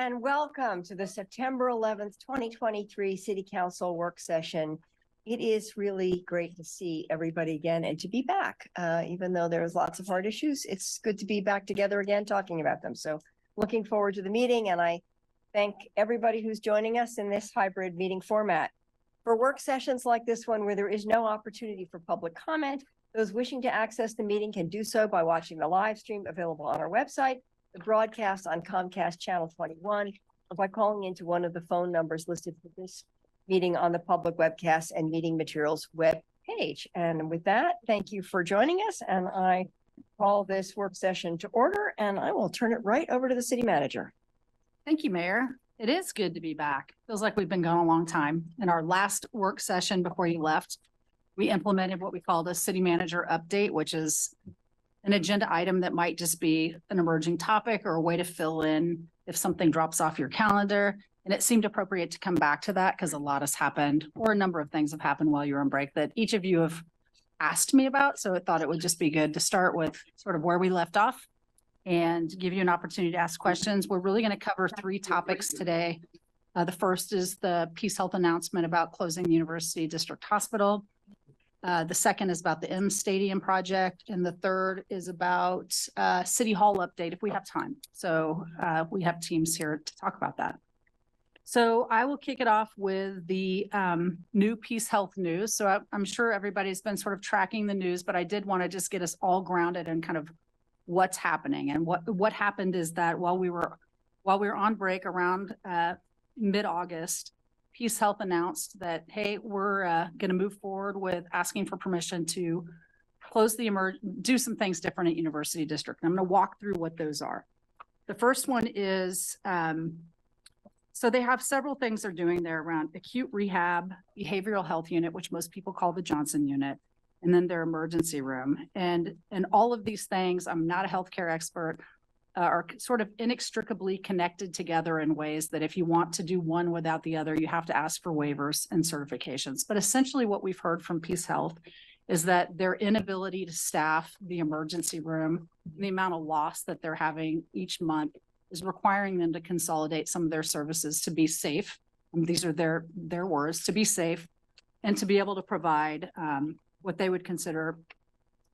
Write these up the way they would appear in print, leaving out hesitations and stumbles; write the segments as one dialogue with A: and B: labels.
A: and welcome to the September 11th, 2023 City Council work session. It is really great to see everybody again and to be back. Even though there's lots of hard issues, it's good to be back together again talking about them. So looking forward to the meeting, and I thank everybody who's joining us in this hybrid meeting format. For work sessions like this one, where there is no opportunity for public comment, those wishing to access the meeting can do so by watching the live stream available on our website, the broadcast on Comcast Channel 21, or by calling into one of the phone numbers listed for this meeting on the public webcast and meeting materials web page. And with that, thank you for joining us. And I call this work session to order, and I will turn it right over to the city manager.
B: Thank you, Mayor. It is good to be back. Feels like we've been gone a long time. In our last work session before you left, we implemented what we called a city manager update, which is an agenda item that might just be an emerging topic or a way to fill in if something drops off your calendar. And it seemed appropriate to come back to that because a lot has happened, or a number of things have happened while you were on break that each of you have asked me about. So I thought it would just be good to start with sort of where we left off and give you an opportunity to ask questions. We're really going to cover three topics today. The first is the Peace Health announcement about closing the University District Hospital. The second is about the M Stadium project. And the third is about City Hall update if we have time. So we have teams here to talk about that. So I will kick it off with the new Peace Health news. So I'm sure everybody's been sort of tracking the news, but I did want to just get us all grounded in kind of what's happening. And what happened is that while we were on break around mid-August, Peace Health announced that, hey, we're going to move forward with asking for permission to close do some things different at University District. And I'm going to walk through what those are. The first one is, so they have several things they're doing there around acute rehab, behavioral health unit, which most people call the Johnson unit, and then their emergency room. And all of these things, I'm not a healthcare expert, are sort of inextricably connected together in ways that if you want to do one without the other, you have to ask for waivers and certifications. But essentially what we've heard from Peace Health is that their inability to staff the emergency room, the amount of loss that they're having each month, is requiring them to consolidate some of their services to be safe. And these are their words, to be safe and to be able to provide what they would consider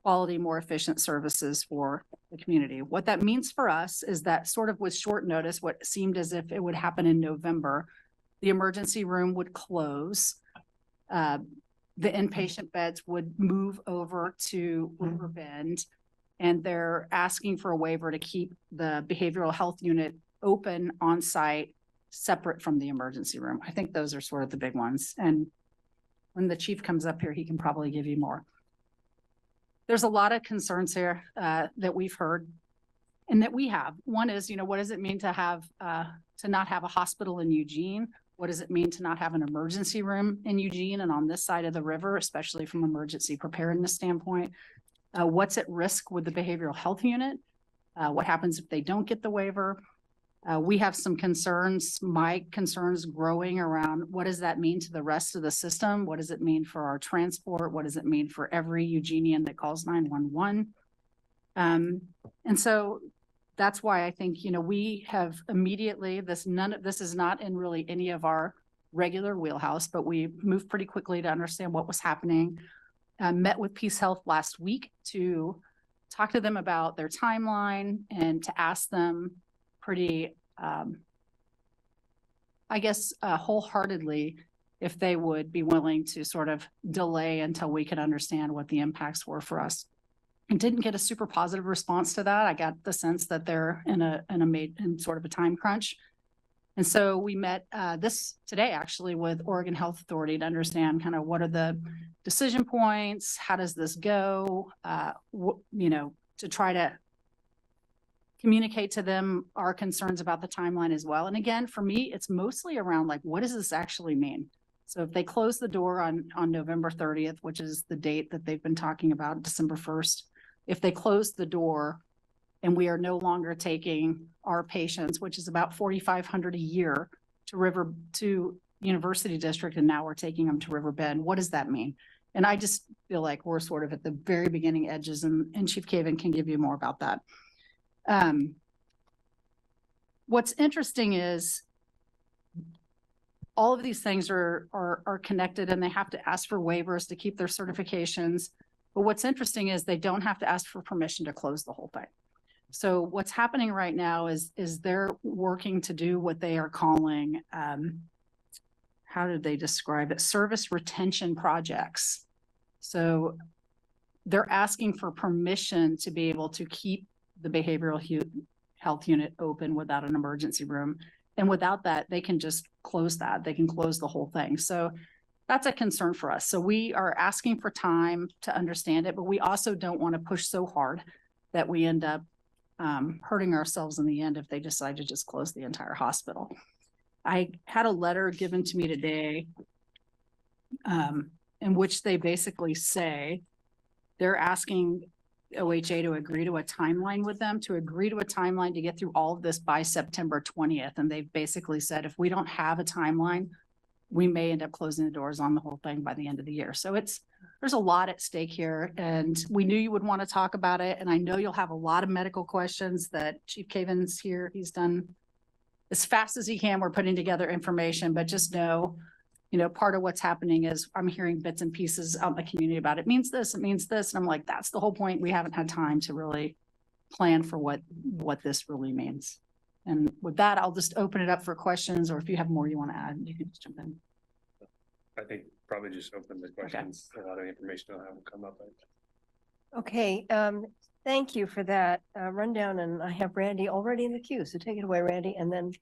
B: quality, more efficient services for the community. What that means for us is that sort of with short notice, what seemed as if it would happen in November, the emergency room would close. The inpatient beds would move over to Riverbend, and they're asking for a waiver to keep the behavioral health unit open on site, separate from the emergency room. I think those are sort of the big ones. And when the chief comes up here, he can probably give you more. There's a lot of concerns here that we've heard and that we have. One is, what does it mean to not have a hospital in Eugene? What does it mean to not have an emergency room in Eugene and on this side of the river, especially from emergency preparedness standpoint? What's at risk with the behavioral health unit? What happens if they don't get the waiver? We have some concerns, my concerns growing around what does that mean to the rest of the system? What does it mean for our transport? What does it mean for every Eugenian that calls 911? And so that's why I think, we have immediately, this is not in really any of our regular wheelhouse, but we moved pretty quickly to understand what was happening. Met with Peace Health last week to talk to them about their timeline and to ask them pretty, wholeheartedly, if they would be willing to sort of delay until we could understand what the impacts were for us. I didn't get a super positive response to that. I got the sense that they're in sort of a time crunch. And so we met today actually with Oregon Health Authority to understand kind of what are the decision points, how does this go, to try to communicate to them our concerns about the timeline as well. And again, for me, it's mostly around like, what does this actually mean? So if they close the door on November 30th, which is the date that they've been talking about, December 1st, if they close the door and we are no longer taking our patients, which is about 4,500 a year to University District, and now we're taking them to Riverbend, what does that mean? And I just feel like we're sort of at the very beginning edges, and Chief Caven can give you more about that. what's interesting is all of these things are connected and they have to ask for waivers to keep their certifications. But what's interesting is they don't have to ask for permission to close the whole thing. So what's happening right now is they're working to do what they are calling, how did they describe it? Service retention projects. So they're asking for permission to be able to keep the behavioral health unit open without an emergency room. And without that, they can just close that. They can close the whole thing. So that's a concern for us. So we are asking for time to understand it, but we also don't want to push so hard that we end up hurting ourselves in the end if they decide to just close the entire hospital. I had a letter given to me today in which they basically say they're asking OHA to agree to a timeline with them, to agree to a timeline to get through all of this by September 20th. And they've basically said, if we don't have a timeline, we may end up closing the doors on the whole thing by the end of the year. So there's a lot at stake here, and we knew you would want to talk about it. And I know you'll have a lot of medical questions that Chief Caven's here. He's done as fast as he can. We're putting together information, but just know, part of what's happening is I'm hearing bits and pieces out in the community about it means this, it means this. And I'm like, that's the whole point. We haven't had time to really plan for what this really means. And with that, I'll just open it up for questions, or if you have more you want to add, you can just jump in.
C: I think probably just open the questions. Okay. A lot of information will have come up.
A: Okay, thank you for that rundown. And I have Randy already in the queue. So take it away, Randy, and then.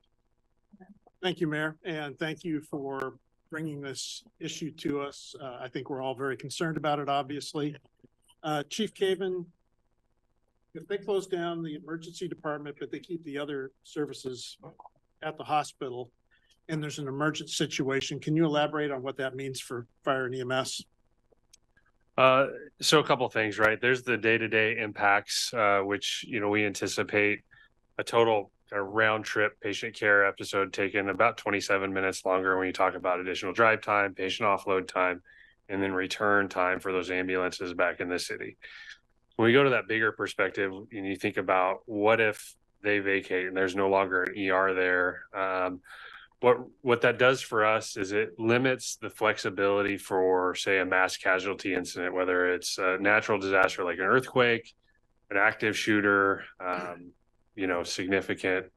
D: Thank you, Mayor, and thank you for bringing this issue to us. I think we're all very concerned about it, obviously. Chief Caven, if they close down the emergency department, but they keep the other services at the hospital, and there's an emergent situation, can you elaborate on what that means for fire and EMS?
C: So a couple of things, right? There's the day-to-day impacts, which, we anticipate a total round trip patient care episode taking about 27 minutes longer when you talk about additional drive time, patient offload time, and then return time for those ambulances back in the city. When we go to that bigger perspective and you think about what if they vacate and there's no longer an ER there, what that does for us is it limits the flexibility for, say, a mass casualty incident, whether it's a natural disaster like an earthquake, an active shooter, significant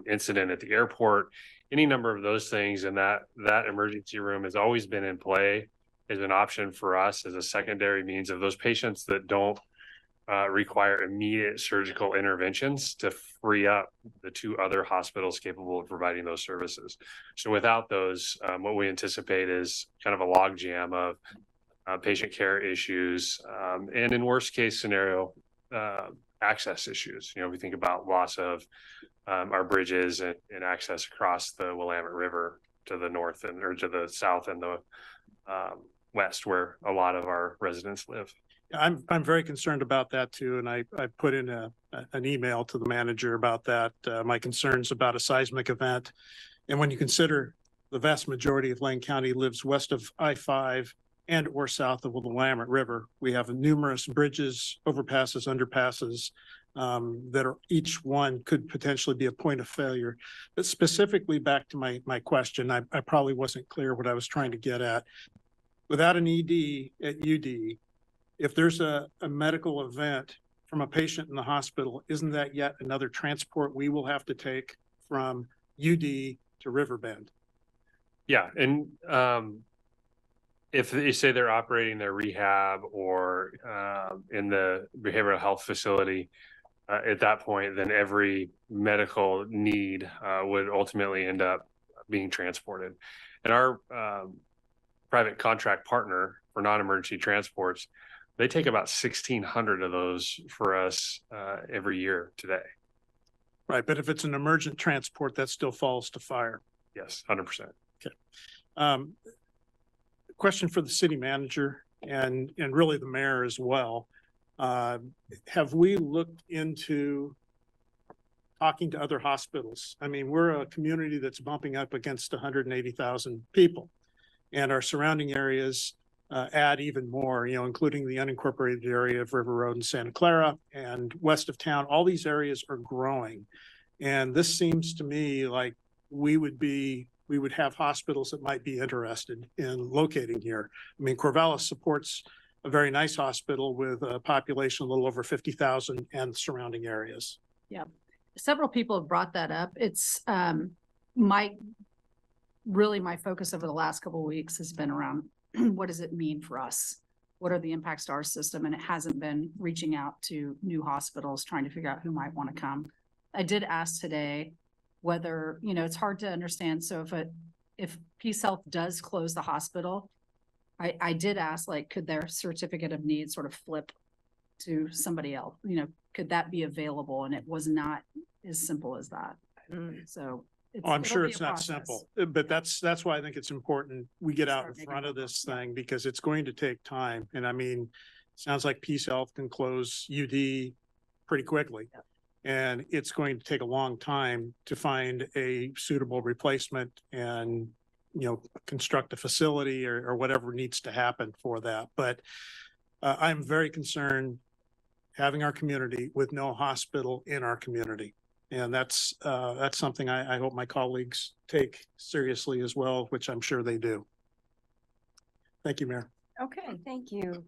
C: incident at the airport, any number of those things. And that emergency room has always been in play as an option for us as a secondary means of those patients that don't require immediate surgical interventions to free up the two other hospitals capable of providing those services. So without those, what we anticipate is kind of a logjam of patient care issues, and in worst case scenario, access issues. We think about loss of our bridges and access across the Willamette River to the north or to the south and the west, where a lot of our residents live.
D: I'm very concerned about that too, and I put in an email to the manager about that. My concerns about a seismic event, and when you consider the vast majority of Lane County lives west of I-5 and or south of the Willamette River, we have numerous bridges, overpasses, underpasses that are each one could potentially be a point of failure. But specifically back to my question, I probably wasn't clear what I was trying to get at. Without an ED at UD, if there's a medical event from a patient in the hospital, isn't that yet another transport we will have to take from UD to Riverbend? Yeah.
C: And if they say they're operating their rehab or in the behavioral health facility, at that point, then every medical need would ultimately end up being transported. And our private contract partner for non-emergency transports, they take about 1,600 of those for us every year today.
D: Right, but if it's an emergent transport, that still falls to fire.
C: Yes, 100%.
D: Okay. Question for the city manager and really the mayor as well. Have we looked into talking to other hospitals? I mean, we're a community that's bumping up against 180,000 people, and our surrounding areas add even more, including the unincorporated area of River Road and Santa Clara and west of town. All these areas are growing. And this seems to me like we would have hospitals that might be interested in locating here. I mean, Corvallis supports a very nice hospital with a population a little over 50,000 and surrounding areas.
B: Several people have brought that up. It's really my focus over the last couple of weeks has been around what does it mean for us? What are the impacts to our system? And it hasn't been reaching out to new hospitals, trying to figure out who might want to come. I did ask today whether, it's hard to understand. So if Peace Health does close the hospital, I did ask, like, could their certificate of need sort of flip to somebody else? Could that be available? And it was not as simple as that. So
D: I'm
B: it'll
D: sure
B: be a
D: it's not
B: process.
D: simple, but that's why I think it's important we get out in
B: Start making
D: front of
B: progress,
D: this
B: yeah.
D: thing, because it's going to take time. And I mean, sounds like Peace Health can close UD pretty quickly.
B: Yep.
D: And it's going to take a long time to find a suitable replacement and, construct a facility or whatever needs to happen for that. But I'm very concerned having our community with no hospital in our community. And that's something I hope my colleagues take seriously as well, which I'm sure they do. Thank you, Mayor.
A: Okay, thank you.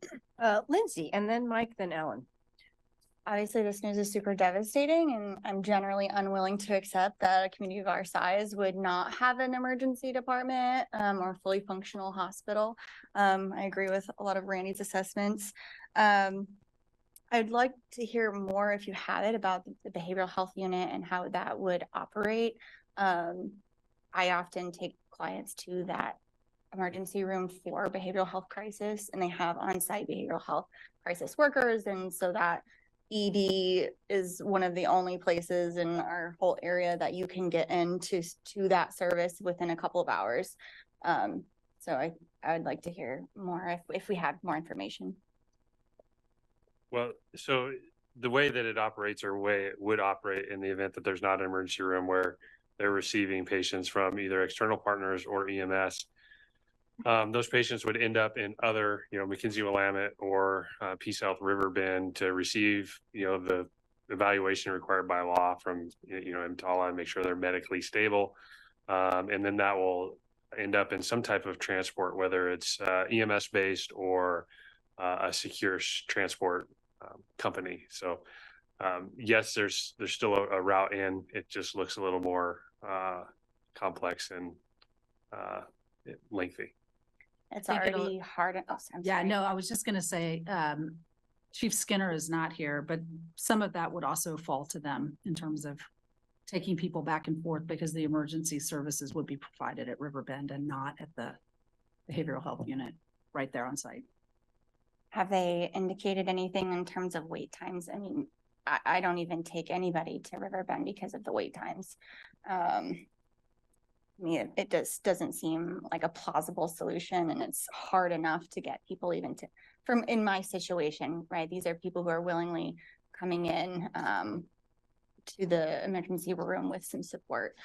A: Lindsay, and then Mike, then Ellen.
E: Obviously, this news is super devastating, and I'm generally unwilling to accept that a community of our size would not have an emergency department or fully functional hospital. I agree with a lot of Randy's assessments. I'd like to hear more, if you have it, about the behavioral health unit and how that would operate. I often take clients to that emergency room for behavioral health crisis, and they have on-site behavioral health crisis workers. And so that ED is one of the only places in our whole area that you can get into that service within a couple of hours. So I would like to hear more if we have more information.
C: Well, so the way that it operates, or way it would operate in the event that there's not an emergency room where they're receiving patients from either external partners or EMS, those patients would end up in other, McKinsey Willamette or Peace Health Riverbend to receive, the evaluation required by law from, EMTALA, and make sure they're medically stable. And then that will end up in some type of transport, whether it's EMS based or a secure transport company. So yes, there's still a route in. It just looks a little more complex and lengthy.
E: It's
B: think it'll-
E: already hard. Oh, I'm
B: Yeah,
E: sorry.
B: no, I was just gonna say, Chief Skinner is not here, but some of that would also fall to them in terms of taking people back and forth, because the emergency services would be provided at Riverbend and not at the behavioral health unit right there on site.
E: Have they indicated anything in terms of wait times? I mean, I don't even take anybody to Riverbend because of the wait times. I mean, it just doesn't seem like a plausible solution, and it's hard enough to get people even in my situation, right? These are people who are willingly coming in to the emergency room with some support.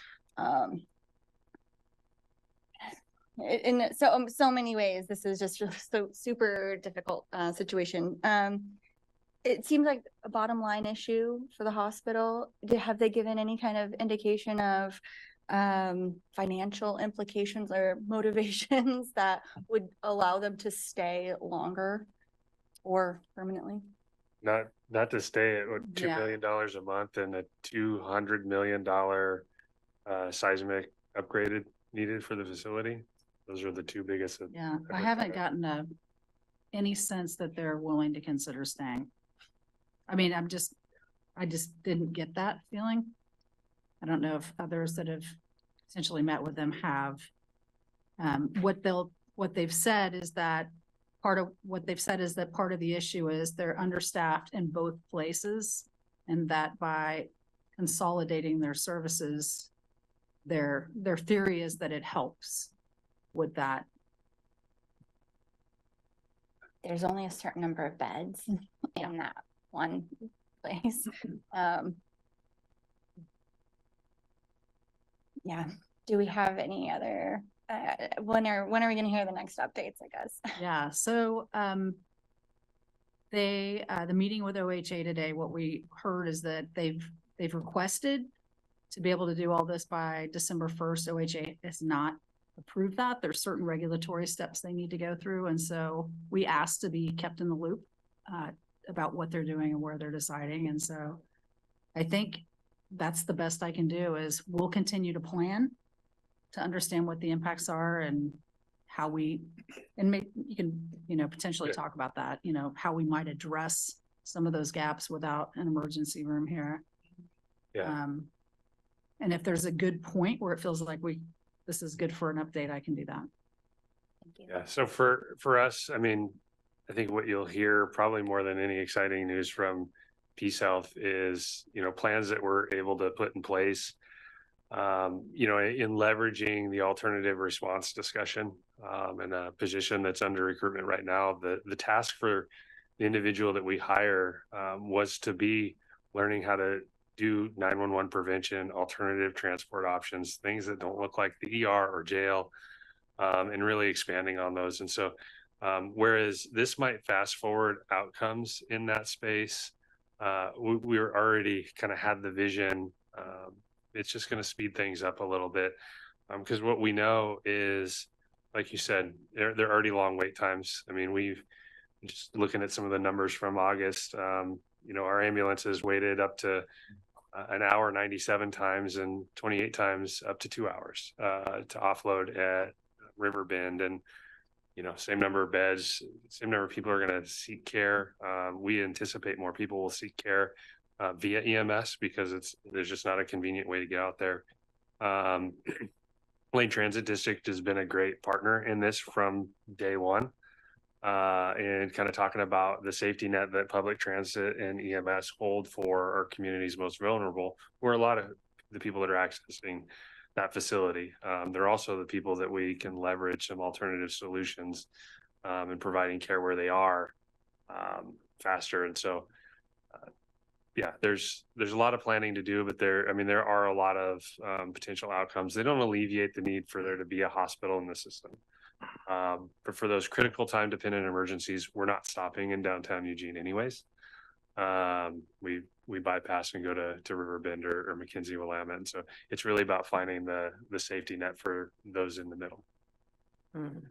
E: In so many ways, this is just so super difficult situation. It seems like a bottom line issue for the hospital. Have they given any kind of indication of financial implications or motivations that would allow them to stay longer or permanently?
C: Not to stay at what, $2
B: Yeah.
C: million a month and a $200 million seismic upgraded needed for the facility. Those are the two biggest.
B: Yeah, I
C: ever
B: haven't
C: thought of.
B: gotten any sense that they're willing to consider staying. I mean, I just didn't get that feeling. I don't know if others that have essentially met with them have. What they've said is that part of the issue is they're understaffed in both places, and that by consolidating their services, their theory is that it helps with that.
E: There's only a certain number of beds in that one place. Yeah. Do we have any other, when are we gonna hear the next updates, I guess?
B: Yeah, so the meeting with OHA today, what we heard is that they've requested to be able to do all this by December 1st, OHA has not approved that. There's certain regulatory steps they need to go through. And so we asked to be kept in the loop about what they're doing and where they're deciding. And so I think that's the best I can do is we'll continue to plan to understand what the impacts are and how we, and make, you can, potentially talk about that, how we might address some of those gaps without an emergency room here.
C: Yeah.
B: And if there's a good point where it feels like this is good for an update, I can do that.
A: Thank you.
C: Yeah. So for us, I mean, I think what you'll hear probably more than any exciting news from Peace Health is, plans that we're able to put in place, in leveraging the alternative response discussion, and a position that's under recruitment right now. The task for the individual that we hire, was to be learning how to do 911 prevention, alternative transport options, things that don't look like the ER or jail, and really expanding on those. And so, whereas this might fast forward outcomes in that space, we're already kind of had the vision. It's just going to speed things up a little bit, because what we know is, like you said, they're already long wait times. I mean, we've just looking at some of the numbers from August. Our ambulances waited up to an hour 97 times and 28 times up to 2 hours to offload at Riverbend. And same number of beds, same number of people are going to seek care. We anticipate more people will seek care via EMS because there's just not a convenient way to get out there. Lane Transit District has been a great partner in this from day one, and kind of talking about the safety net that public transit and EMS hold for our communities most vulnerable, where a lot of the people that are accessing that facility. They're also the people that we can leverage some alternative solutions in providing care where they are faster. And so, there's a lot of planning to do, but there are a lot of potential outcomes. They don't alleviate the need for there to be a hospital in the system. But for those critical time dependent emergencies, we're not stopping in downtown Eugene anyways. We bypass and go to Riverbend or McKenzie-Willamette. And so it's really about finding the safety net for those in the middle.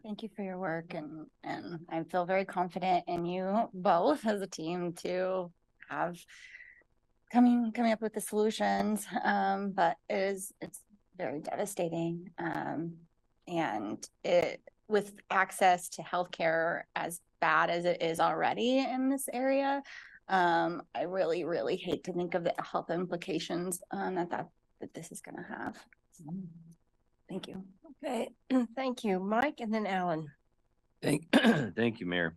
E: Thank you for your work, and I feel very confident in you both as a team to have coming up with the solutions. But it's very devastating. And with access to healthcare as bad as it is already in this area, I really, really hate to think of the health implications that this is going to have. So, thank you.
A: Okay, thank you, Mike, and then Alan.
F: Thank you, Mayor.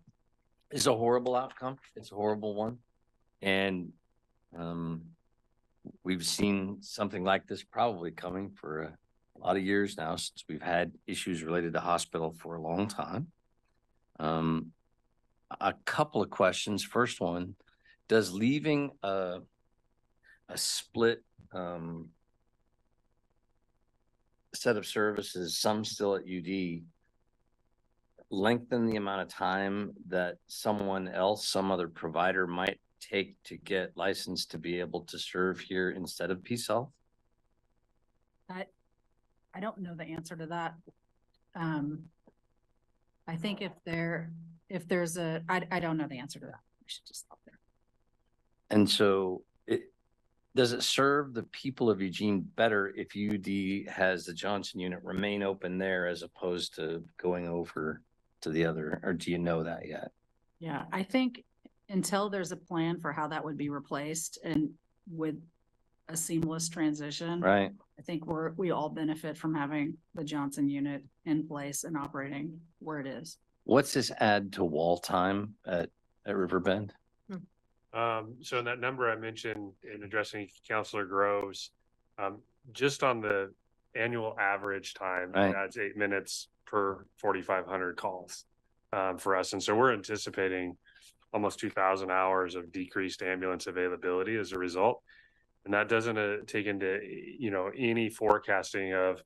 F: It's a horrible outcome. It's a horrible one. And we've seen something like this probably coming for a lot of years now, since we've had issues related to hospital for a long time. A couple of questions. First one, does leaving a split set of services, some still at UD, lengthen the amount of time that someone else, some other provider might take to get licensed to be able to serve here instead of Peace Health?
B: I don't know the answer to that. I think if there's I don't know the answer to that. We should just stop there.
F: And so does it serve the people of Eugene better if UD has the Johnson unit remain open there as opposed to going over to the other, or do you know that yet?
B: Yeah, I think until there's a plan for how that would be replaced and with a seamless transition,
F: Right.
B: I think we all benefit from having the Johnson unit in place and operating where it is.
F: What's this add to wall time at Riverbend?
C: So in that number I mentioned in addressing Councilor Groves, just on the annual average time,
F: Right.
C: it adds 8 minutes per 4,500 calls for us. And so we're anticipating almost 2,000 hours of decreased ambulance availability as a result. And that doesn't take into, any forecasting of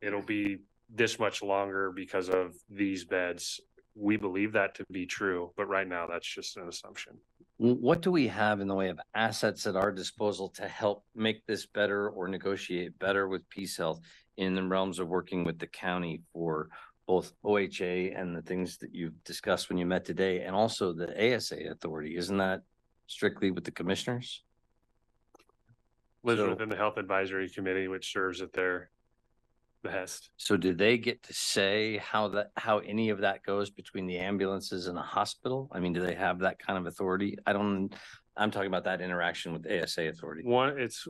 C: it'll be this much longer because of these beds. We believe that to be true, but right now that's just an assumption.
F: What do we have in the way of assets at our disposal to help make this better or negotiate better with Peace Health in the realms of working with the county for both OHA and the things that you've discussed when you met today, and also the ASA authority? Isn't that strictly with the commissioners?
C: Lives
F: So-
C: within the Health Advisory Committee, which serves at their behest.
F: So do they get to say how any of that goes between the ambulances and the hospital? I mean, do they have that kind of authority? I'm talking about that interaction with ASA authority.
C: It's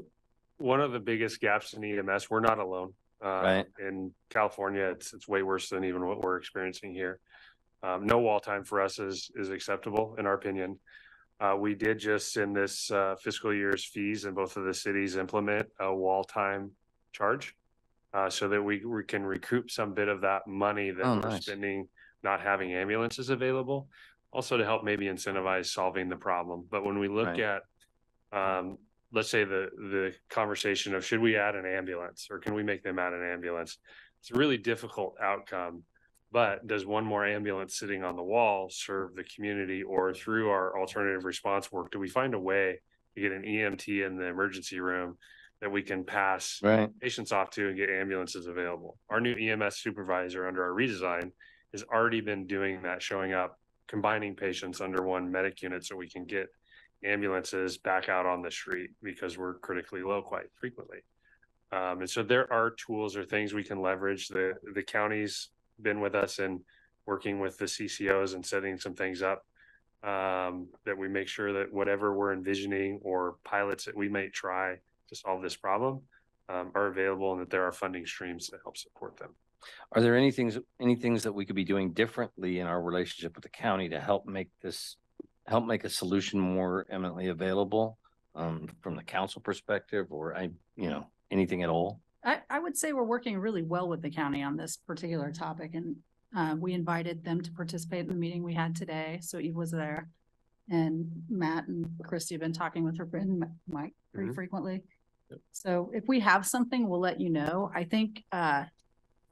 C: one of the biggest gaps in EMS. We're not alone.
F: Right.
C: In California, it's way worse than even what we're experiencing here. No wall time for us is acceptable in our opinion. We did just in this fiscal year's fees in both of the cities implement a wall time charge. So that we can recoup some bit of that money that
F: Oh,
C: we're
F: nice.
C: spending not having ambulances available. Also to help maybe incentivize solving the problem. But when we look
F: Right.
C: at, let's say the conversation of should we add an ambulance or can we make them add an ambulance? It's a really difficult outcome. But does one more ambulance sitting on the wall serve the community, or through our alternative response work, do we find a way to get an EMT in the emergency room that we can pass
F: Right.
C: patients off to and get ambulances available? Our new EMS supervisor under our redesign has already been doing that, showing up, combining patients under one medic unit so we can get ambulances back out on the street because we're critically low quite frequently. And so there are tools or things we can leverage. The county's been with us and working with the CCOs and setting some things up that we make sure that whatever we're envisioning or pilots that we may try to solve this problem are available and that there are funding streams to help support them.
F: Are there any things that we could be doing differently in our relationship with the county to help make a solution more eminently available from the council perspective, or anything at all?
B: I would say we're working really well with the county on this particular topic, and we invited them to participate in the meeting we had today. So Eve was there, and Matt and Christy have been talking with her and Mike pretty frequently.
C: Yep.
B: So if we have something, we'll let you know. I think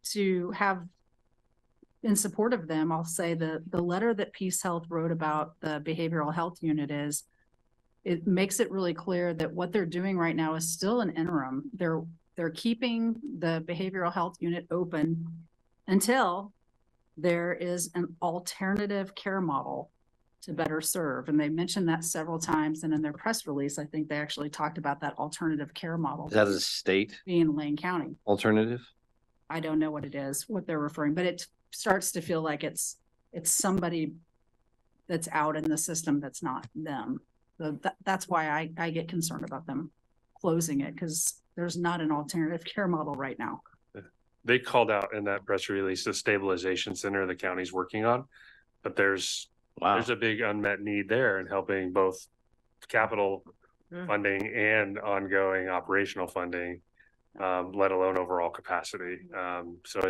B: to have in support of them, I'll say the letter that Peace Health wrote about the behavioral health unit it makes it really clear that what they're doing right now is still an interim. They're keeping the behavioral health unit open until there is an alternative care model to better serve. And they mentioned that several times. And in their press release, I think they actually talked about that alternative care model
F: Is that a state
B: being Lane County.
F: alternative?
B: I don't know what it is, what they're referring, but it starts to feel like it's somebody that's out in the system that's not them. So that's why I get concerned about them closing it, because there's not an alternative care model right now.
C: They called out in that press release the stabilization center the county's working on, but there's a big unmet need there in helping both capital funding and ongoing operational funding, let alone overall capacity. So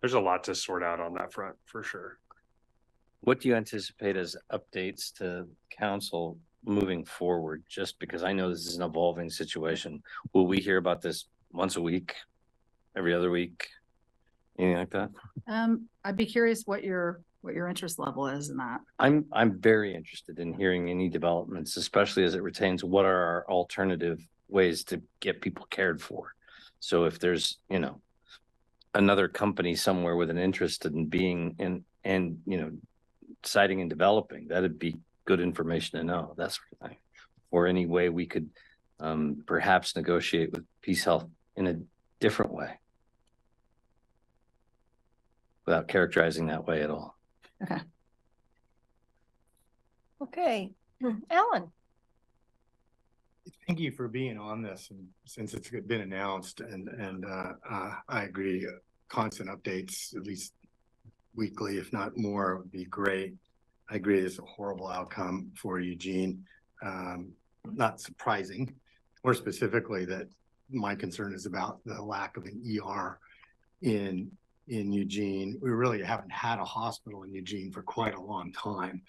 C: there's a lot to sort out on that front for sure.
F: What do you anticipate as updates to council moving forward? Just because I know this is an evolving situation. Will we hear about this once a week, every other week, anything like that?
B: I'd be curious what your interest level is in that.
F: I'm very interested in hearing any developments, especially as it pertains to what are our alternative ways to get people cared for. So if there's, another company somewhere with an interest in being in and, deciding and developing, that'd be good information to know, that sort of thing. Or any way we could perhaps negotiate with Peace Health in a different way, without characterizing that way at all.
A: Okay, Alan.
G: Thank you for being on this, and since it's been announced, and I agree, constant updates, at least weekly, if not more, would be great. I agree it's a horrible outcome for Eugene. Not surprising, more specifically that my concern is about the lack of an ER in Eugene. We really haven't had a hospital in Eugene for quite a long time.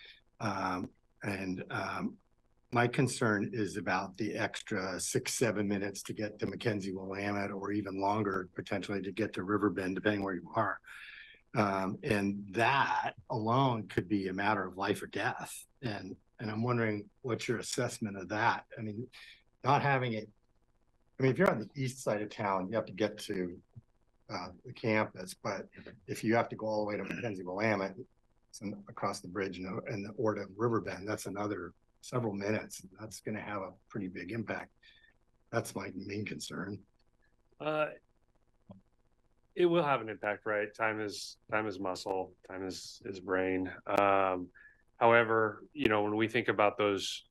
G: My concern is about the extra 6-7 minutes to get to McKenzie-Willamette, or even longer potentially to get to Riverbend, depending where you are. And that alone could be a matter of life or death. And And I'm wondering what's your assessment of that? I mean, not having it, I mean, if you're on the east side of town, you have to get to the campus, but if you have to go all the way to Mackenzie Willamette, across the bridge or to Riverbend, that's another several minutes. That's going to have a pretty big impact. That's my main concern.
C: It will have an impact, right? Time is muscle, time is brain. However, you know, when we think about those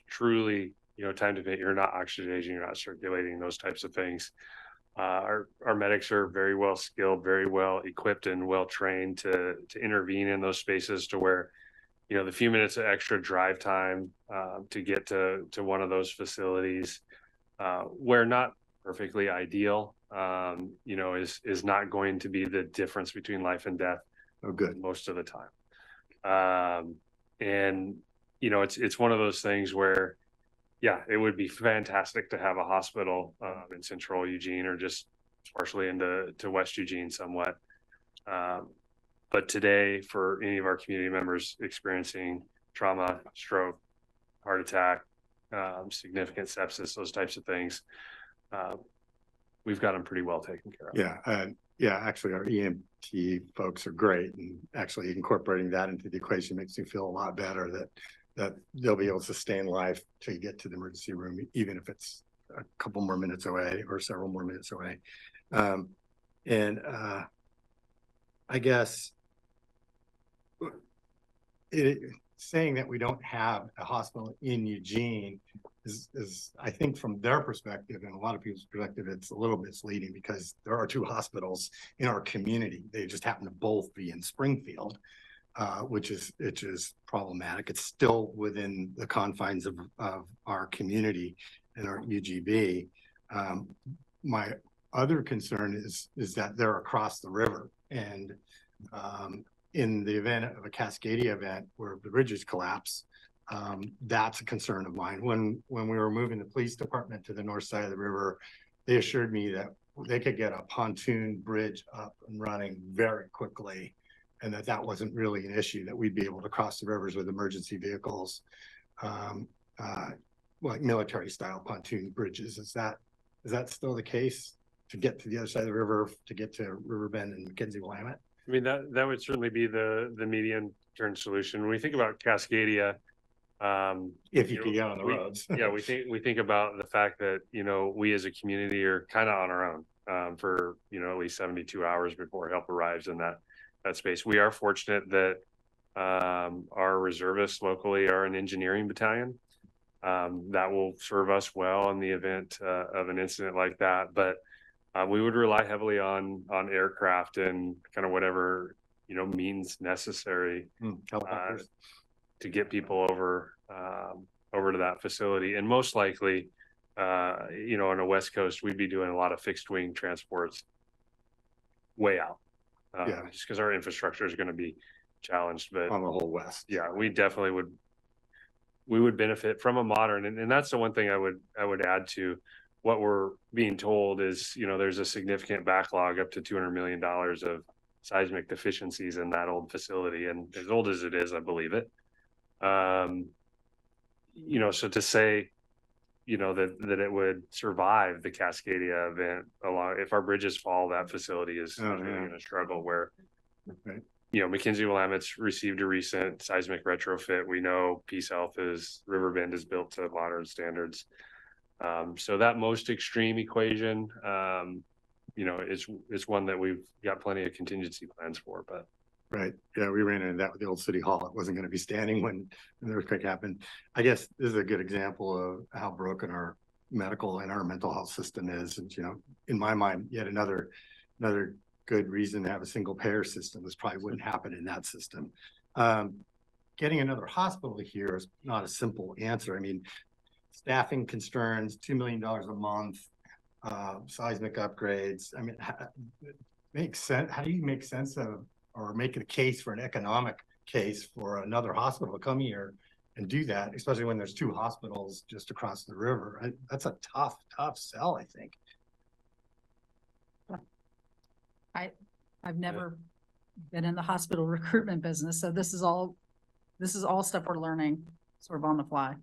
C: truly, you know, time to fit, you're not oxygenating, you're not circulating, those types of things. Our medics are very well skilled, very well equipped, and well trained to intervene in those spaces to where, you know, the few minutes of extra drive time to get to one of those facilities, where not perfectly ideal, you know, is not going to be the difference between life and death.
G: Oh, good.
C: Most of the time. And, you know, it's one of those things where, yeah, it would be fantastic to have a hospital in central Eugene or just partially into West Eugene somewhat. But today, for any of our community members experiencing trauma, stroke, heart attack, significant sepsis, those types of things, we've got them pretty well taken care of.
G: Yeah, actually our EMT folks are great, and actually incorporating that into the equation makes me feel a lot better that they'll be able to sustain life till you get to the emergency room, even if it's a couple more minutes away or several more minutes away. I guess saying that we don't have a hospital in Eugene is, I think from their perspective and a lot of people's perspective, it's a little misleading because there are two hospitals in our community. They just happen to both be in Springfield, which is problematic. It's still within the confines of our community and our UGB. My other concern is that they're across the river, and in the event of a Cascadia event where the bridges collapse, that's a concern of mine. When we were moving the police department to the north side of the river, they assured me that they could get a pontoon bridge up and running very quickly, and that wasn't really an issue, that we'd be able to cross the rivers with emergency vehicles, like military style pontoon bridges. Is that still the case to get to the other side of the river, to get to Riverbend and Mackenzie Willamette?
C: I mean, that would certainly be the medium term solution. When we think about Cascadia,
G: if you could get on the roads.
C: Yeah, we think about the fact that, you know, we as a community are kind of on our own for, you know, at least 72 hours before help arrives in that space. We are fortunate that our reservists locally are an engineering battalion that will serve us well in the event of an incident like that. But we would rely heavily on aircraft and kind of whatever, you know, means necessary to get people over to that facility. And most likely, you know, on the West Coast, we'd be doing a lot of fixed wing transports way out. Just because our infrastructure is going to be challenged. But
G: on the whole West,
C: yeah, we definitely would benefit from a modern, and that's the one thing I would add to what we're being told is, you know, there's a significant backlog up to $200 million of seismic deficiencies in that old facility, and as old as it is, I believe it. You know, so to say, you know, that it would survive the Cascadia event if our bridges fall, that facility is really going to struggle. Where, you know, Mackenzie Willamette's received a recent seismic retrofit. We know Peace Health Riverbend is built to modern standards. So that most extreme equation, you know, it's one that we've got plenty of contingency plans for. But
G: right, yeah, we ran into that with the old city hall. It wasn't going to be standing when the earthquake happened. I guess this is a good example of how broken our medical and our mental health system is. And, you know, in my mind, yet another good reason to have a single payer system. This probably wouldn't happen in that system. Getting another hospital here is not a simple answer. I mean, staffing concerns, $2 million a month, seismic upgrades. I mean, makes sense. How do you make sense of or make a case for an economic case for another hospital to come here and do that, especially when there's two hospitals just across the river? That's a tough sell, I think.
B: I've never been in the hospital recruitment business, so this is all stuff we're learning. sort of on the fly.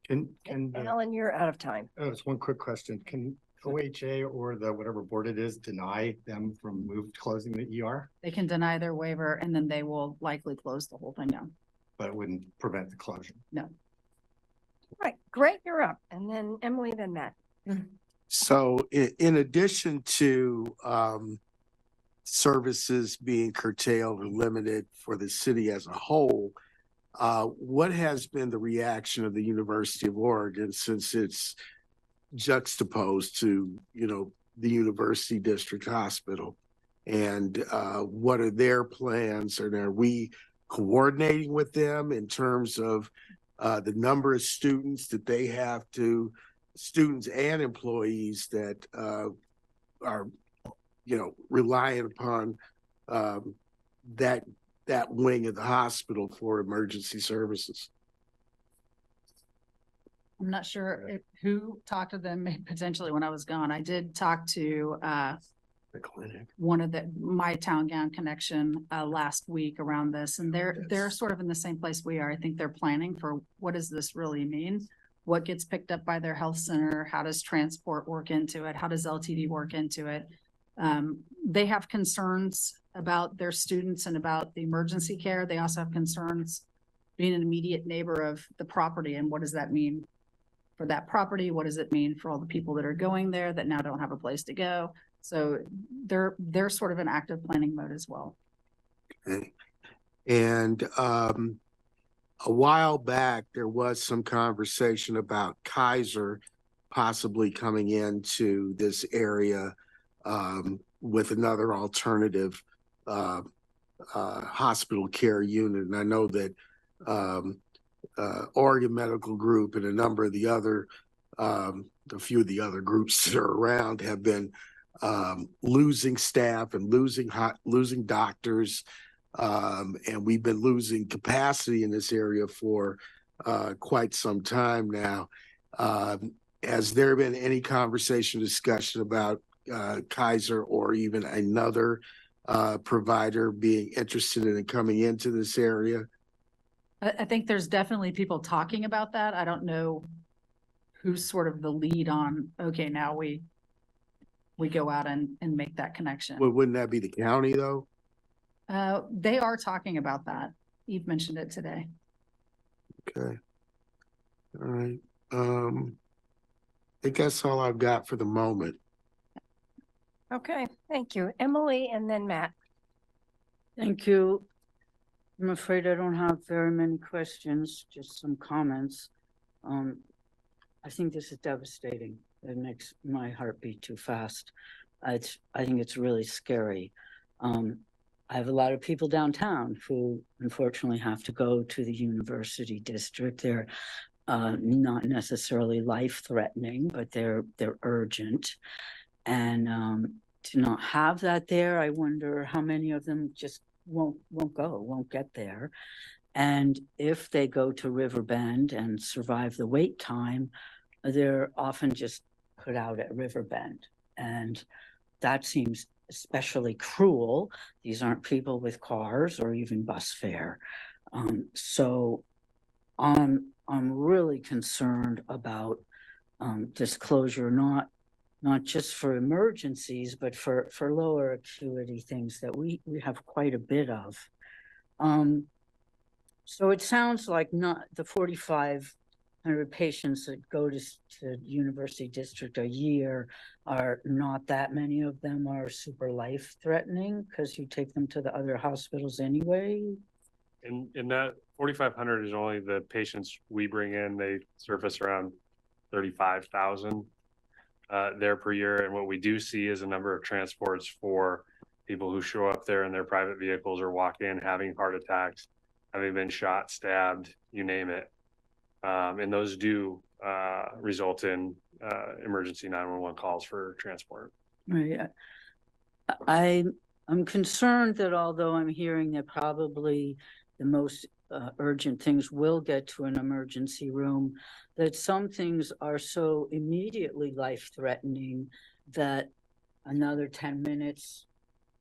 G: Can,
A: Alan, you're out of time.
G: oh, it's one quick question. Can OHA or the whatever board it is deny them from closing the ER?
B: They can deny their waiver and then they will likely close the whole thing down.
G: But it wouldn't prevent the closure.
B: No.
A: Right, Greg, you're up. And then Emily, then Matt.
H: So in addition to services being curtailed or limited for the city as a whole, what has been the reaction of the University of Oregon since it's juxtaposed to, the University District Hospital? And what are their plans? And are we coordinating with them in terms of the number of students that they have to, students and employees that are, relying upon that wing of the hospital for emergency services?
B: I'm not sure who talked to them potentially when I was gone. I did talk to
H: The clinic.
B: one of my town gown connection last week around this, and they're sort of in the same place we are. I think they're planning for what does this really mean? What gets picked up by their health center? How does transport work into it? How does LTD work into it? They have concerns about their students and about the emergency care. They also have concerns being an immediate neighbor of the property, and what does that mean for that property? What does it mean for all the people that are going there that now don't have a place to go? So they're sort of in active planning mode as well.
H: Okay. And a while back, there was some conversation about Kaiser possibly coming into this area with another alternative hospital care unit. And I know that Oregon Medical Group and a number of the other, a few of the other groups that are around have been losing staff and losing doctors. And we've been losing capacity in this area for quite some time now. Has there been any conversation, discussion about Kaiser or even another provider being interested in coming into this area?
B: I think there's definitely people talking about that. I don't know who's sort of the lead on, okay, now we go out and make that connection.
H: Well, wouldn't that be the county though?
B: They are talking about that. Eve mentioned it today.
H: Okay. All right. I guess all I've got for the moment.
A: Okay, thank you. Emily and then Matt.
I: Thank you. I'm afraid I don't have very many questions, just some comments. I think this is devastating. It makes my heart beat too fast. I think it's really scary. I have a lot of people downtown who unfortunately have to go to the University District. They're not necessarily life-threatening, but they're urgent. And to not have that there, I wonder how many of them just won't get there. And if they go to Riverbend and survive the wait time, they're often just put out at Riverbend. And that seems especially cruel. These aren't people with cars or even bus fare. So I'm really concerned about this closure, not just for emergencies, but for lower acuity things that we have quite a bit of. So it sounds like not the 4,500 patients that go to University District a year are not that many of them are super life threatening because you take them to the other hospitals anyway.
C: And that 4,500 is only the patients we bring in. They surface around 35,000 there per year. And what we do see is a number of transports for people who show up there in their private vehicles or walk in having heart attacks, having been shot, stabbed, you name it. And those do result in emergency 911 calls for transport.
I: Right. I'm concerned that although I'm hearing that probably the most urgent things will get to an emergency room, that some things are so immediately life-threatening that another 10 minutes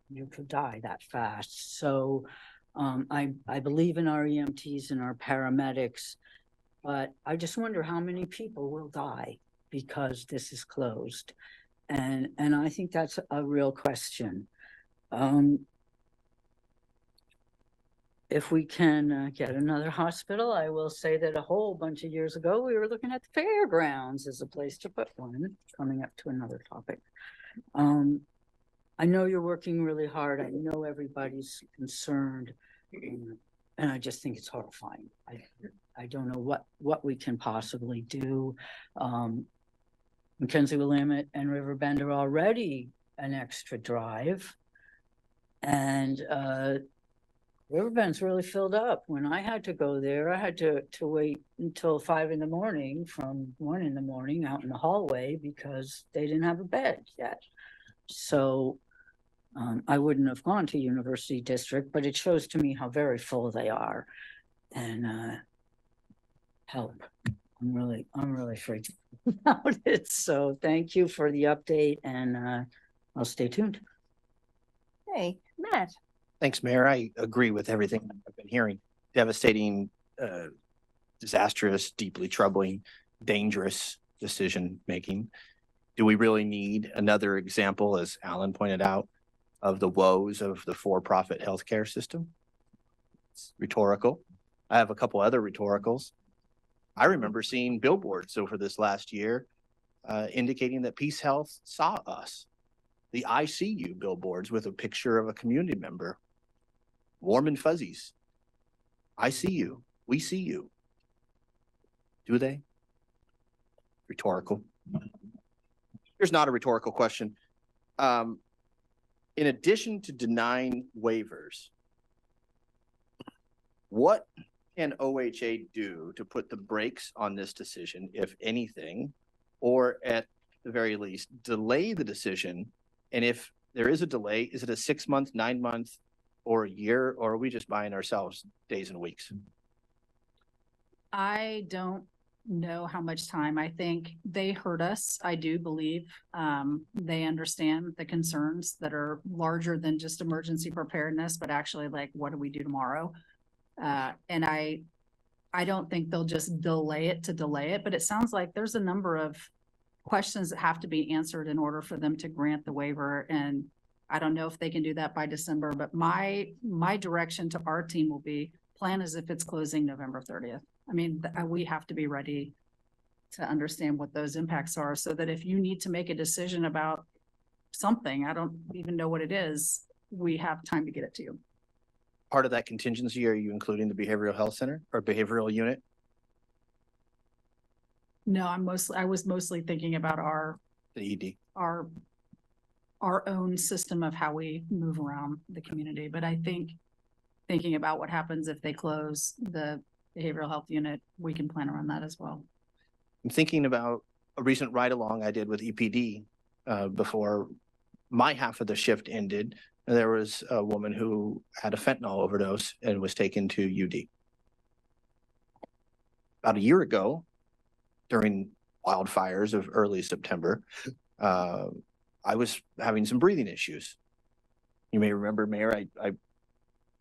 I: you could die that fast. So I believe in our EMTs and our paramedics, but I just wonder how many people will die because this is closed. And I think that's a real question. If we can get another hospital, I will say that a whole bunch of years ago, we were looking at the fairgrounds as a place to put one, coming up to another topic. I know you're working really hard. I know everybody's concerned. And I just think it's horrifying. I don't know what we can possibly do. Mackenzie Willamette and Riverbend are already an extra drive. And Riverbend's really filled up. When I had to go there, I had to wait until 5 a.m. from 1 a.m. out in the hallway because they didn't have a bed yet. So I wouldn't have gone to University District, but it shows to me how very full they are. And help. I'm really freaked about it. So thank you for the update, and I'll stay tuned.
A: Hey, Matt.
J: Thanks, Mayor. I agree with everything I've been hearing. Devastating, disastrous, deeply troubling, dangerous decision making. Do we really need another example, as Alan pointed out, of the woes of the for-profit healthcare system? It's rhetorical. I have a couple other rhetoricals. I remember seeing billboards over this last year indicating that Peace Health saw us. The ICU billboards with a picture of a community member. Warm and fuzzies. I see you. We see you. Do they? Rhetorical. Here's not a rhetorical question. In addition to denying waivers, what can OHA do to put the brakes on this decision, if anything, or at the very least, delay the decision? And if there is a delay, is it a 6 month, 9 month, or a year, or are we just buying ourselves days and weeks?
B: I don't know how much time. I think they heard us. I do believe they understand the concerns that are larger than just emergency preparedness, but actually like, what do we do tomorrow? And I don't think they'll just delay it to delay it, but it sounds like there's a number of questions that have to be answered in order for them to grant the waiver. And I don't know if they can do that by December, but my direction to our team will be plan as if it's closing November 30th. I mean, we have to be ready to understand what those impacts are so that if you need to make a decision about something, I don't even know what it is, we have time to get it to you.
J: Part of that contingency, are you including the behavioral health center or behavioral unit?
B: No, I was mostly thinking about
J: The ED.
B: our own system of how we move around the community. But I think thinking about what happens if they close the behavioral health unit, we can plan around that as well.
J: I'm thinking about a recent ride along I did with EPD before my half of the shift ended. There was a woman who had a fentanyl overdose and was taken to UD. About a year ago, during wildfires of early September, I was having some breathing issues. You may remember, Mayor, I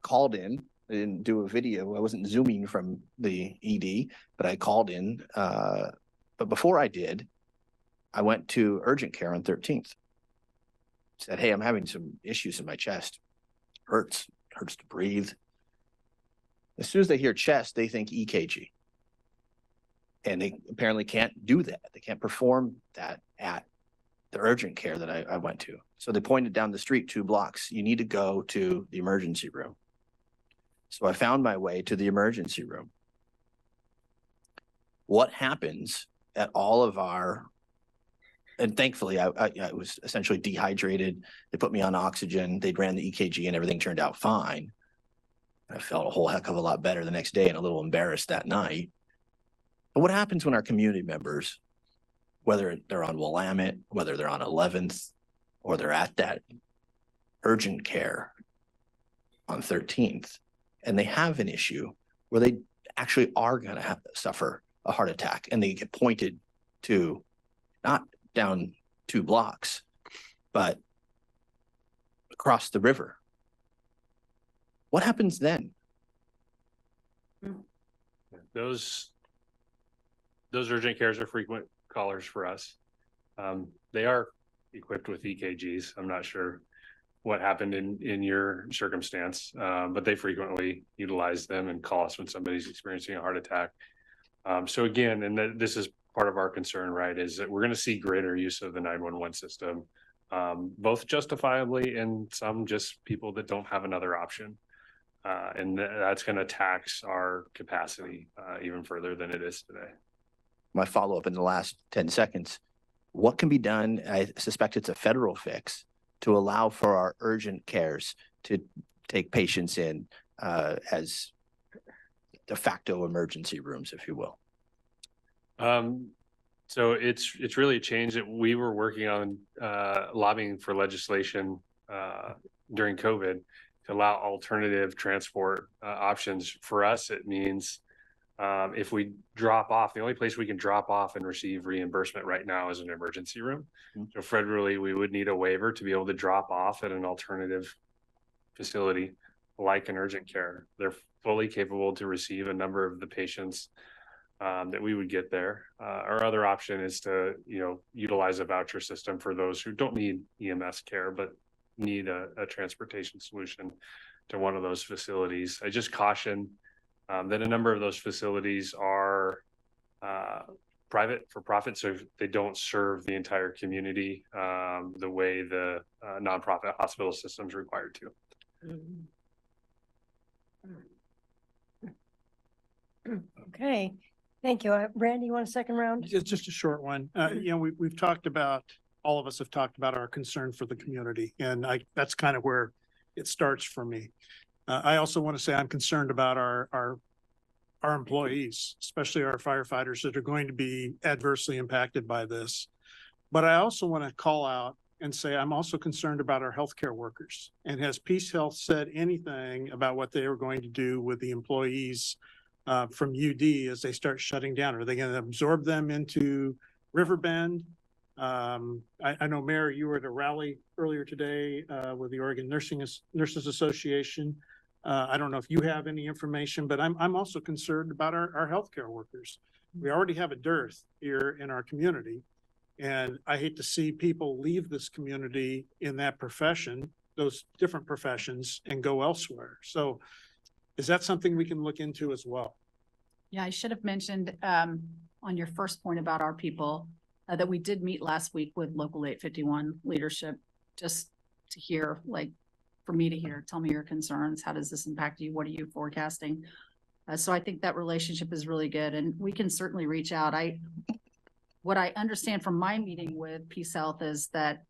J: called in. I didn't do a video. I wasn't Zooming from the ED, but I called in. But before I did, I went to urgent care on 13th. Said, hey, I'm having some issues in my chest. Hurts to breathe. As soon as they hear chest, they think EKG. And they apparently can't do that. They can't perform that at the urgent care that I went to. So they pointed down the street 2 blocks. You need to go to the emergency room. So I found my way to the emergency room. What happens at all of our, and thankfully I was essentially dehydrated. They put me on oxygen. They ran the EKG and everything turned out fine. I felt a whole heck of a lot better the next day and a little embarrassed that night. But what happens when our community members, whether they're on Willamette, whether they're on 11th, or they're at that urgent care on 13th, and they have an issue where they actually are going to suffer a heart attack and they get pointed to not down 2 blocks, but across the river. What happens then?
C: Those those urgent cares are frequent callers for us. They are equipped with EKGs. I'm not sure what happened in your circumstance, but they frequently utilize them and call us when somebody's experiencing a heart attack. So again, and this is part of our concern, right, is that we're going to see greater use of the 911 system, both justifiably and some just people that don't have another option. And that's going to tax our capacity even further than it is today.
J: My follow-up in the last 10 seconds, what can be done? I suspect it's a federal fix to allow for our urgent cares to take patients in as de facto emergency rooms, if you will.
C: So it's really a change that we were working on, lobbying for legislation during COVID to allow alternative transport options. For us, it means if we drop off, the only place we can drop off and receive reimbursement right now is an emergency room. So federally, we would need a waiver to be able to drop off at an alternative facility like an urgent care. They're fully capable to receive a number of the patients that we would get there. Our other option is to, utilize a voucher system for those who don't need EMS care, but need a transportation solution to one of those facilities. I just caution that a number of those facilities are private for profit, so they don't serve the entire community the way the nonprofit hospital system is required to.
A: Okay, thank you. Randy, you want a second round?
D: Just a short one. We've talked about, all of us have talked about our concern for the community, and that's kind of where it starts for me. I also want to say I'm concerned about our employees, especially our firefighters that are going to be adversely impacted by this. But I also want to call out and say I'm also concerned about our healthcare workers. And has Peace Health said anything about what they are going to do with the employees from UD as they start shutting down? Are they going to absorb them into Riverbend? I know, Mayor, you were at a rally earlier today with the Oregon Nurses Association. I don't know if you have any information, but I'm also concerned about our healthcare workers. We already have a dearth here in our community, and I hate to see people leave this community in that profession, those different professions, and go elsewhere. So is that something we can look into as well?
B: Yeah, I should have mentioned on your first point about our people that we did meet last week with Local 851 leadership, just to hear, for me to hear, tell me your concerns. How does this impact you? What are you forecasting? So I think that relationship is really good, and we can certainly reach out. What I understand from my meeting with Peace Health is that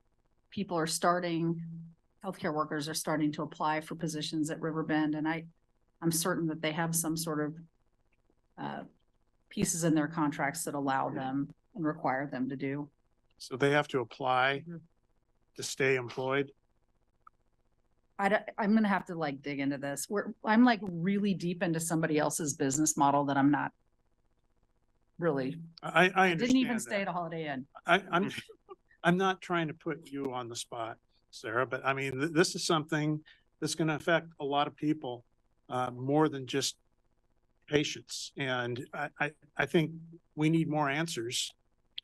B: healthcare workers are starting to apply for positions at Riverbend, and I'm certain that they have some sort of pieces in their contracts that allow them and require them to do.
D: So they have to apply to stay employed?
B: I'm going to have to dig into this. I'm really deep into somebody else's business model that I'm not really.
D: I understand.
B: Didn't even stay at a Holiday Inn.
D: I'm not trying to put you on the spot, Sarah, but I mean, this is something that's going to affect a lot of people more than just patients. And I think we need more answers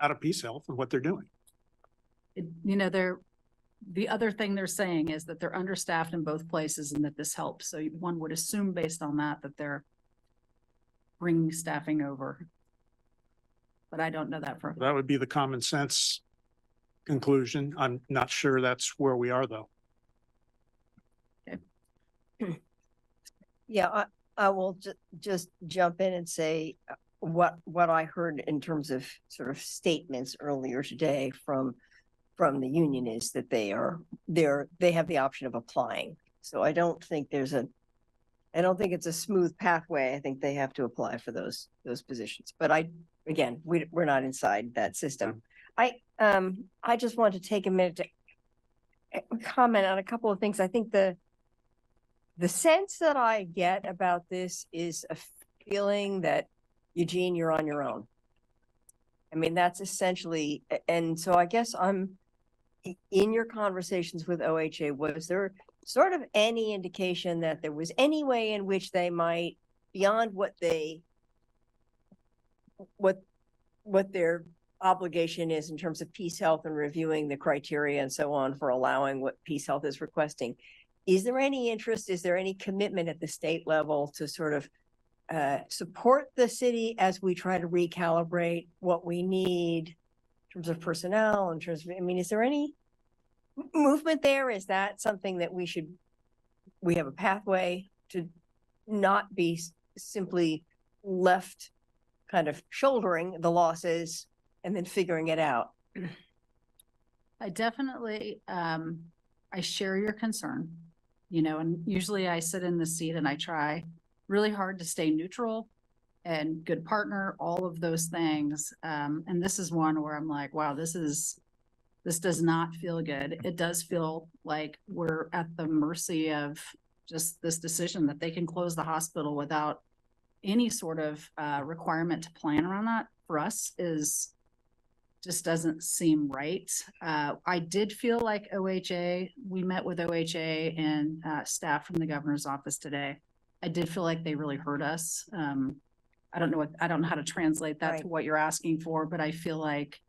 D: out of Peace Health and what they're doing.
B: The other thing they're saying is that they're understaffed in both places and that this helps. So one would assume based on that they're bringing staffing over. But I don't know that for.
D: That would be the common sense conclusion. I'm not sure that's where we are, though.
B: Okay.
A: Yeah, I will just jump in and say what I heard in terms of sort of statements earlier today from the union is that they have the option of applying. So I don't think it's a smooth pathway. I think they have to apply for those positions. But we're not inside that system. I just want to take a minute to comment on a couple of things. I think the sense that I get about this is a feeling that, Eugene, you're on your own. I mean, that's essentially, and so I guess in your conversations with OHA, was there sort of any indication that there was any way in which they might, beyond what what their obligation is in terms of Peace Health and reviewing the criteria and so on for allowing what Peace Health is requesting. Is there any interest, is there any commitment at the state level to sort of support the city as we try to recalibrate what we need in terms of personnel, in terms of, I mean, is there any movement there? Is that something that we have a pathway to not be simply left kind of shouldering the losses and then figuring it out?
B: I definitely, I share your concern, you know, and usually I sit in the seat and I try really hard to stay neutral and good partner, all of those things. And this is one where I'm like, wow, this does not feel good. It does feel like we're at the mercy of just this decision that they can close the hospital without any sort of requirement to plan around that. For us just doesn't seem right. I did feel like OHA, we met with OHA and staff from the governor's office today. I did feel like they really heard us. I don't know how to translate that
A: Right.
B: to what you're asking for, but I feel like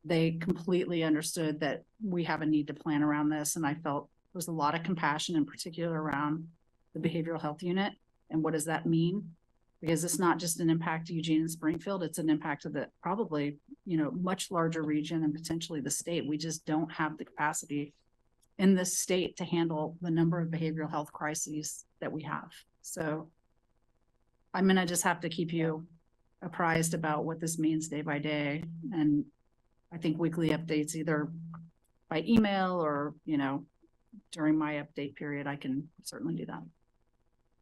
B: they completely understood that we have a need to plan around this. And I felt there was a lot of compassion, in particular around the behavioral health unit. And what does that mean? Because it's not just an impact to Eugene and Springfield, it's an impact to the probably, you know, much larger region and potentially the state. We just don't have the capacity in this state to handle the number of behavioral health crises that we have. So I'm gonna just have to keep you apprised about what this means day by day. And I think weekly updates either by email or, you know, during my update period, I can certainly do that.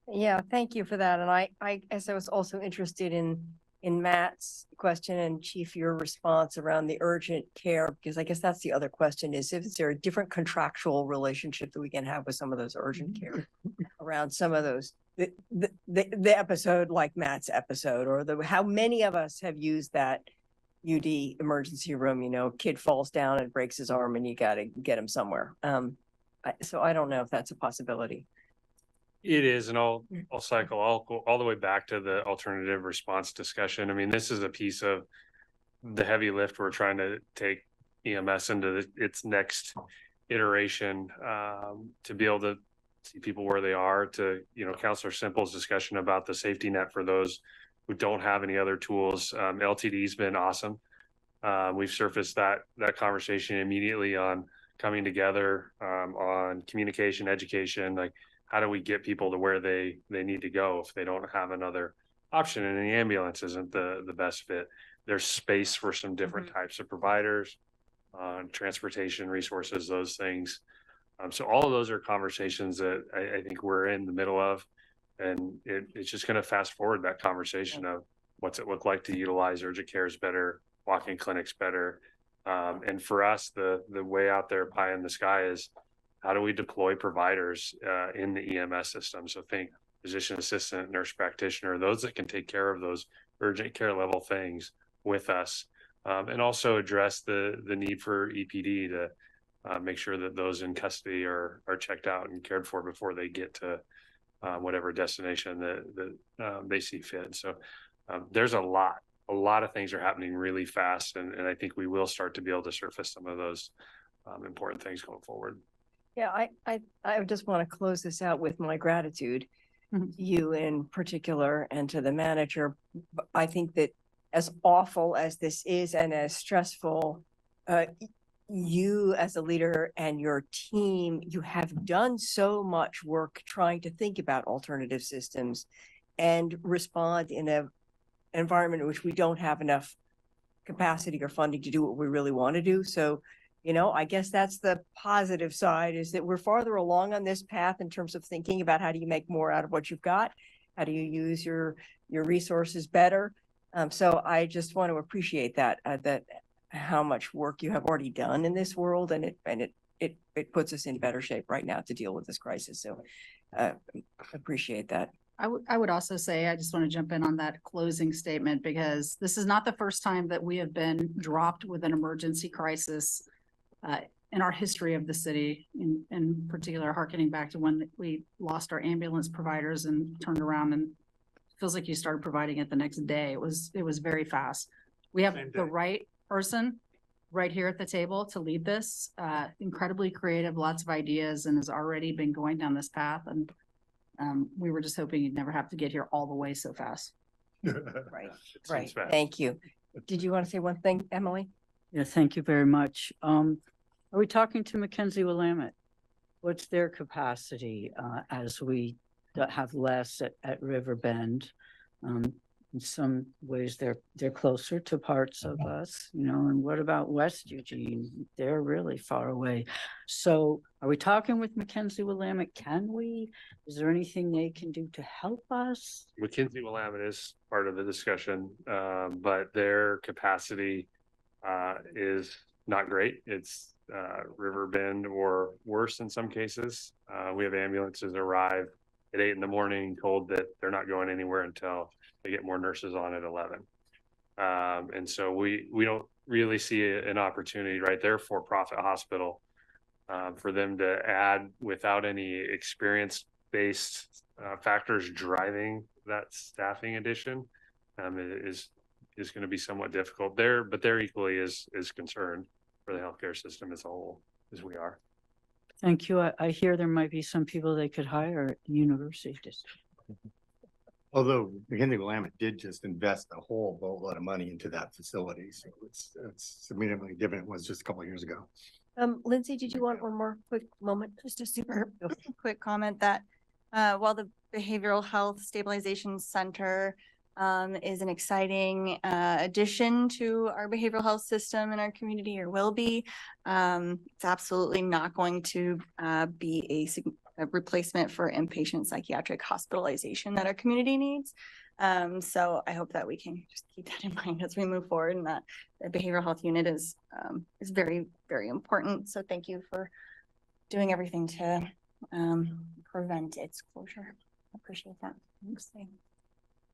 A: Yeah, thank you for that. And I guess I was also interested in Matt's question and Chief, your response around the urgent care, because I guess that's the other question is there a different contractual relationship that we can have with some of those urgent care around some of those, the episode like Matt's episode, or how many of us have used that UD emergency room, you know, kid falls down and breaks his arm and you got to get him somewhere. So I don't know if that's a possibility.
C: It is, and I'll go all the way back to the alternative response discussion. I mean, this is a piece of the heavy lift we're trying to take EMS into its next iteration, to be able to see people where they are, to, you know, Counselor Simple's discussion about the safety net for those who don't have any other tools. LTD's been awesome. We've surfaced that conversation immediately on coming together, on communication, education, like, how do we get people to where they need to go if they don't have another option and the ambulance isn't the best fit? There's space for some different types of providers, transportation resources, those things. So all of those are conversations that I think we're in the middle of, and it's just going to fast forward that conversation of what's it look like to utilize urgent cares better, walk-in clinics better. And for us, the way out there pie in the sky is, how do we deploy providers in the EMS system? So think physician assistant, nurse practitioner, those that can take care of those urgent care level things with us, and also address the need for EPD to make sure that those in custody are checked out and cared for before they get to whatever destination that they see fit. So there's a lot of things are happening really fast, and I think we will start to be able to surface some of those important things going forward.
A: Yeah, I just want to close this out with my gratitude, you in particular, and to the manager. I think that as awful as this is and as stressful, you as a leader and your team, you have done so much work trying to think about alternative systems and respond in an environment in which we don't have enough capacity or funding to do what we really want to do. So, you know, I guess that's the positive side, is that we're farther along on this path in terms of thinking about how do you make more out of what you've got? How do you use your resources better? So I just want to appreciate that how much work you have already done in this world, and it puts us in better shape right now to deal with this crisis. So appreciate that.
B: I would also say, I just want to jump in on that closing statement, because this is not the first time that we have been dropped with an emergency crisis in our history of the city, in particular, hearkening back to when we lost our ambulance providers and turned around and feels like you started providing it the next day. It was very fast. We have
D: Same
B: the
D: day.
B: right person right here at the table to lead this, incredibly creative, lots of ideas, and has already been going down this path. And we were just hoping you'd never have to get here all the way so fast.
A: Right,
C: It
A: right.
C: seems fast.
A: Thank you. Did you want to say one thing, Emily?
I: Yeah, thank you very much. Are we talking to Mackenzie Willamette? What's their capacity, as we have less at Riverbend? In some ways, they're closer to parts of us, you know, and what about West Eugene? They're really far away. So are we talking with Mackenzie Willamette? Can we? Is there anything they can do to help us?
C: McKinsey Willamette is part of the discussion, but their capacity is not great. It's Riverbend or worse in some cases. We have ambulances arrive at 8 a.m, told that they're not going anywhere until they get more nurses on at 11. And so we don't really see an opportunity right there for profit hospital for them to add without any experience-based factors driving that staffing addition. Is going to be somewhat difficult there, but they're equally as concerned for the healthcare system as a whole as we are.
I: Thank you. I hear there might be some people they could hire at the university district.
G: Although McKinsey Willamette did just invest a whole boatload of money into that facility, so it's significantly different than it was just a couple of years ago.
A: Lindsay, did you want one more quick moment? Just a super
E: Quick comment that while the Behavioral Health Stabilization Center is an exciting addition to our behavioral health system in our community, or will be, it's absolutely not going to be a replacement for inpatient psychiatric hospitalization that our community needs. So I hope that we can just keep that in mind as we move forward, and that the behavioral health unit is very, very important. So thank you for doing everything to prevent its closure. I appreciate that. Thanks.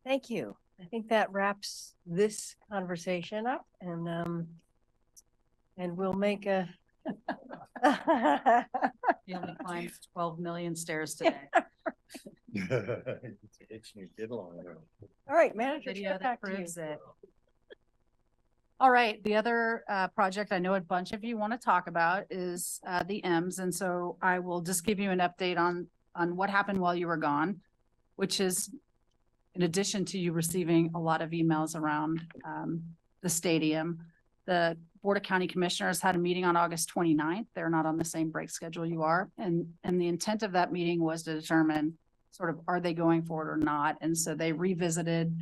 A: Thank you. I think that wraps this conversation up, and we'll make a.
B: You only climbed 12 million stairs today.
A: All right, manager,
B: Video
A: get
B: that
A: back to you.
B: proves it. All right, the other project I know a bunch of you want to talk about is the M's, and so I will just give you an update on what happened while you were gone, which is, in addition to you receiving a lot of emails around the stadium, the Board of County Commissioners had a meeting on August 29th. They're not on the same break schedule you are. And the intent of that meeting was to determine sort of, are they going forward or not? And so they revisited,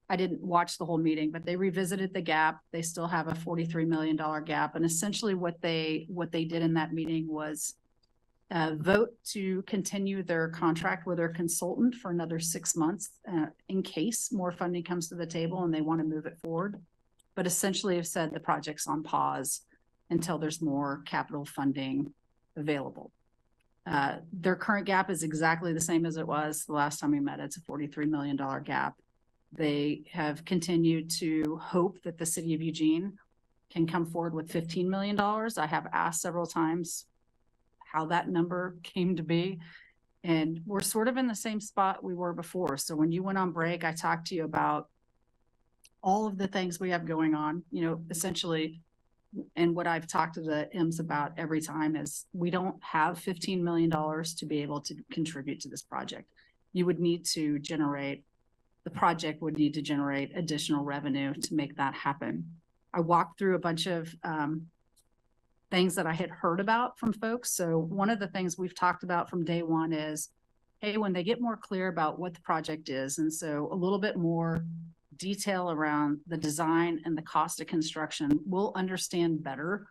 B: I didn't watch the whole meeting, but they revisited the gap. They still have a $43 million gap. And essentially what they did in that meeting was vote to continue their contract with their consultant for another 6 months in case more funding comes to the table and they want to move it forward. But essentially have said the project's on pause until there's more capital funding available. Their current gap is exactly the same as it was the last time we met. It's a $43 million gap. They have continued to hope that the city of Eugene can come forward with $15 million. I have asked several times how that number came to be. And we're sort of in the same spot we were before. So when you went on break, I talked to you about all of the things we have going on, you know, essentially. And what I've talked to the M's about every time is we don't have $15 million to be able to contribute to this project. You would need to generate, the project would need to generate additional revenue to make that happen. I walked through a bunch of things that I had heard about from folks. So one of the things we've talked about from day one is, hey, when they get more clear about what the project is, and so a little bit more detail around the design and the cost of construction, we'll understand better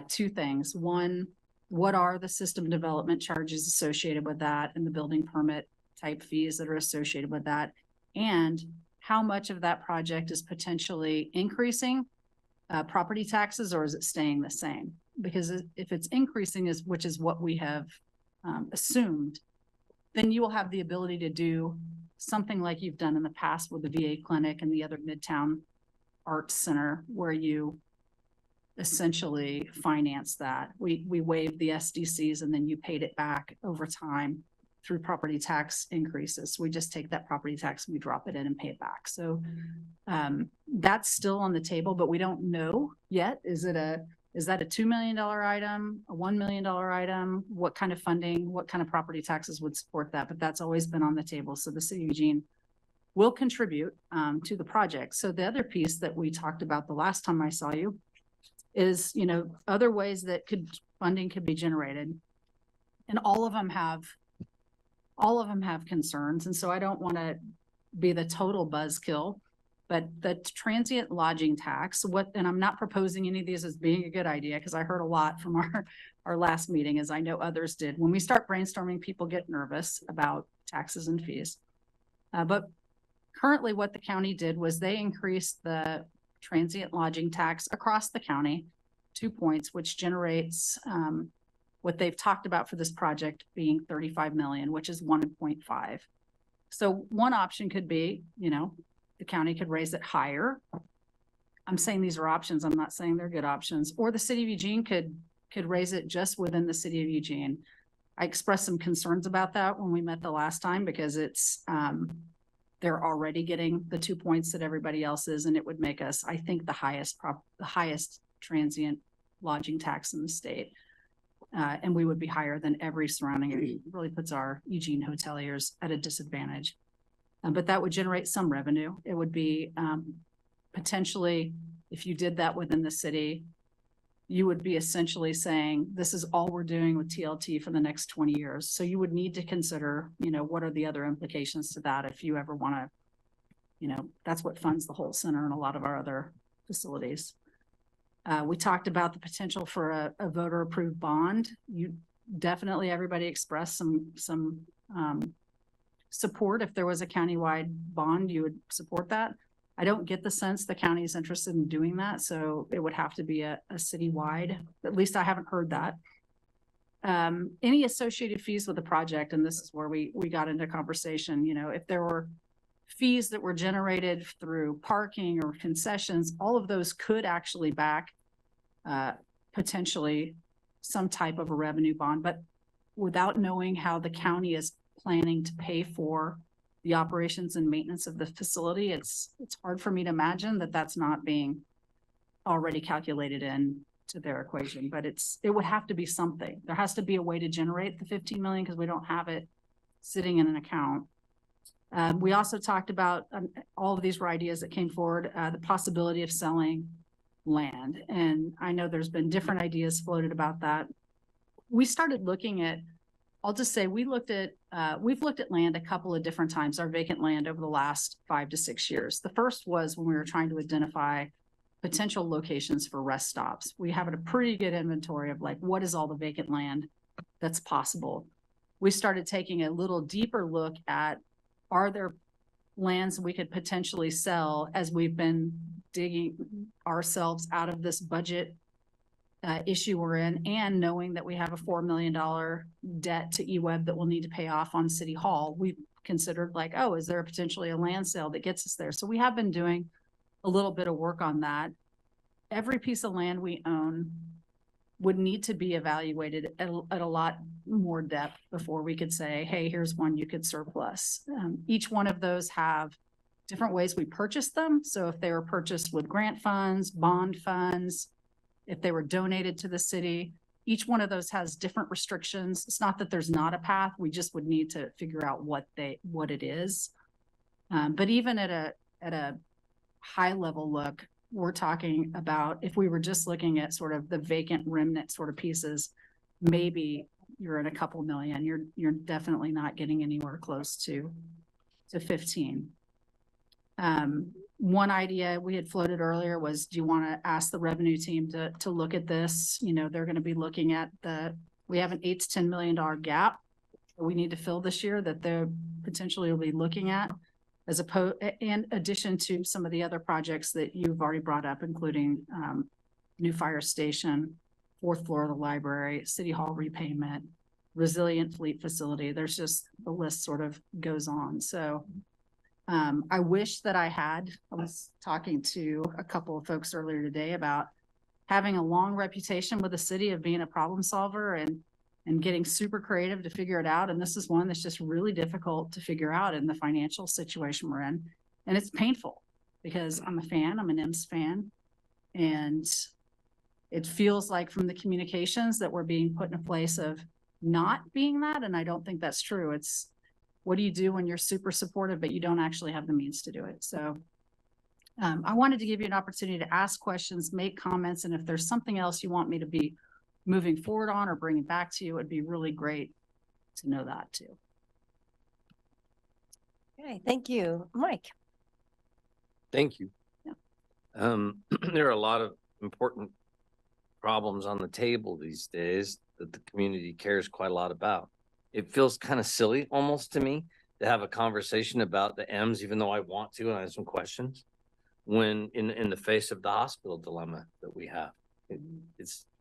B: two things. One, what are the system development charges associated with that and the building permit type fees that are associated with that, and how much of that project is potentially increasing property taxes, or is it staying the same? Because if it's increasing, which is what we have assumed, then you will have the ability to do something like you've done in the past with the VA clinic and the other Midtown Arts Center, where you essentially finance that. We waived the SDCs and then you paid it back over time. through property tax increases. We just take that property tax and we drop it in and pay it back. So that's still on the table, but we don't know yet. Is that a $2 million item, a $1 million item? What kind of funding, what kind of property taxes would support that? But that's always been on the table. So the city of Eugene will contribute to the project. So the other piece that we talked about the last time I saw you is, you know, other ways that funding could be generated. And all of them have concerns. And so I don't want to be the total buzzkill, but the transient lodging tax, and I'm not proposing any of these as being a good idea, because I heard a lot from our last meeting, as I know others did. When we start brainstorming, people get nervous about taxes and fees. But currently what the county did was they increased the transient lodging tax across the county 2 points, which generates what they've talked about for this project being 35 million, which is 1.5. So one option could be, you know, the county could raise it higher. I'm saying these are options. I'm not saying they're good options. Or the city of Eugene could raise it just within the city of Eugene. I expressed some concerns about that when we met the last time, because it's they're already getting the 2 points that everybody else is, and it would make us, I think, the highest transient lodging tax in the state. And we would be higher than every surrounding area. It really puts our Eugene hoteliers at a disadvantage. But that would generate some revenue. It would be potentially, if you did that within the city, you would be essentially saying, this is all we're doing with TLT for the next 20 years. So you would need to consider, you know, what are the other implications to that if you ever want to, you know, that's what funds the whole center and a lot of our other facilities. We talked about the potential for a voter approved bond. Everybody expressed some support. If there was a countywide bond, you would support that. I don't get the sense the county is interested in doing that, so it would have to be a citywide. At least I haven't heard that. Any associated fees with the project, and this is where we got into conversation, you know, if there were fees that were generated through parking or concessions, all of those could actually back potentially some type of a revenue bond, but without knowing how the county is planning to pay for the operations and maintenance of the facility, it's hard for me to imagine that that's not being already calculated in to their equation, but it would have to be something. There has to be a way to generate the 15 million, because we don't have it sitting in an account. We also talked about all of these were ideas that came forward, the possibility of selling land. And I know there's been different ideas floated about that. We started looking at, I'll just say we've looked at land a couple of different times, our vacant land over the last 5 to 6 years. The first was when we were trying to identify potential locations for rest stops. We have a pretty good inventory of like, what is all the vacant land that's possible. We started taking a little deeper look at, are there lands we could potentially sell as we've been digging ourselves out of this budget issue we're in, and knowing that we have a $4 million debt to eWeb that we'll need to pay off on City Hall. We've considered like, oh, is there potentially a land sale that gets us there? So we have been doing a little bit of work on that. Every piece of land we own would need to be evaluated at a lot more depth before we could say, hey, here's one you could surplus. Each one of those have different ways we purchase them. So if they were purchased with grant funds, bond funds, if they were donated to the city, each one of those has different restrictions. It's not that there's not a path. We just would need to figure out what it is. But even at a high level look, we're talking about, if we were just looking at sort of the vacant remnant sort of pieces, maybe you're in a couple million. You're definitely not getting anywhere close to 15. One idea we had floated earlier was, do you want to ask the revenue team to look at this? You know, they're going to be looking at we have an $8 to $10 million gap that we need to fill this year that they're potentially will be looking at, as opposed, in addition to some of the other projects that you've already brought up, including new fire station, 4th floor of the library, City Hall repayment, resilient fleet facility. There's just, the list sort of goes on. So I wish that I was talking to a couple of folks earlier today about having a long reputation with the city of being a problem solver and and getting super creative to figure it out. And this is one that's just really difficult to figure out in the financial situation we're in. And it's painful because I'm a fan, I'm an EMS fan. And it feels like from the communications that we're being put in a place of not being that. And I don't think that's true. It's what do you do when you're super supportive, but you don't actually have the means to do it? So I wanted to give you an opportunity to ask questions, make comments, and if there's something else you want me to be moving forward on or bringing back to you, it'd be really great to know that too.
A: Okay, thank you. Mike?
F: Thank you.
B: Yeah.
F: There are a lot of important problems on the table these days that the community cares quite a lot about. It feels kind of silly almost to me to have a conversation about the M's, even though I want to, and I have some questions, when in the face of the hospital dilemma that we have.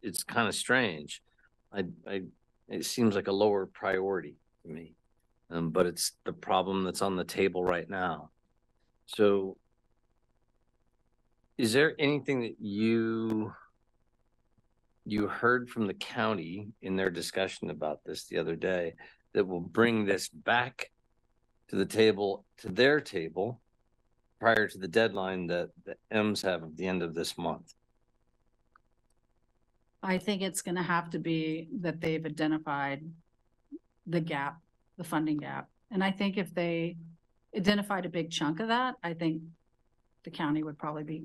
F: It's kind of strange. It seems like a lower priority to me, but it's the problem that's on the table right now. So is there anything that you heard from the county in their discussion about this the other day that will bring this back to the table, to their table, prior to the deadline that the M's have at the end of this month?
B: I think it's going to have to be that they've identified the gap, the funding gap. And I think if they identified a big chunk of that, I think the county would probably be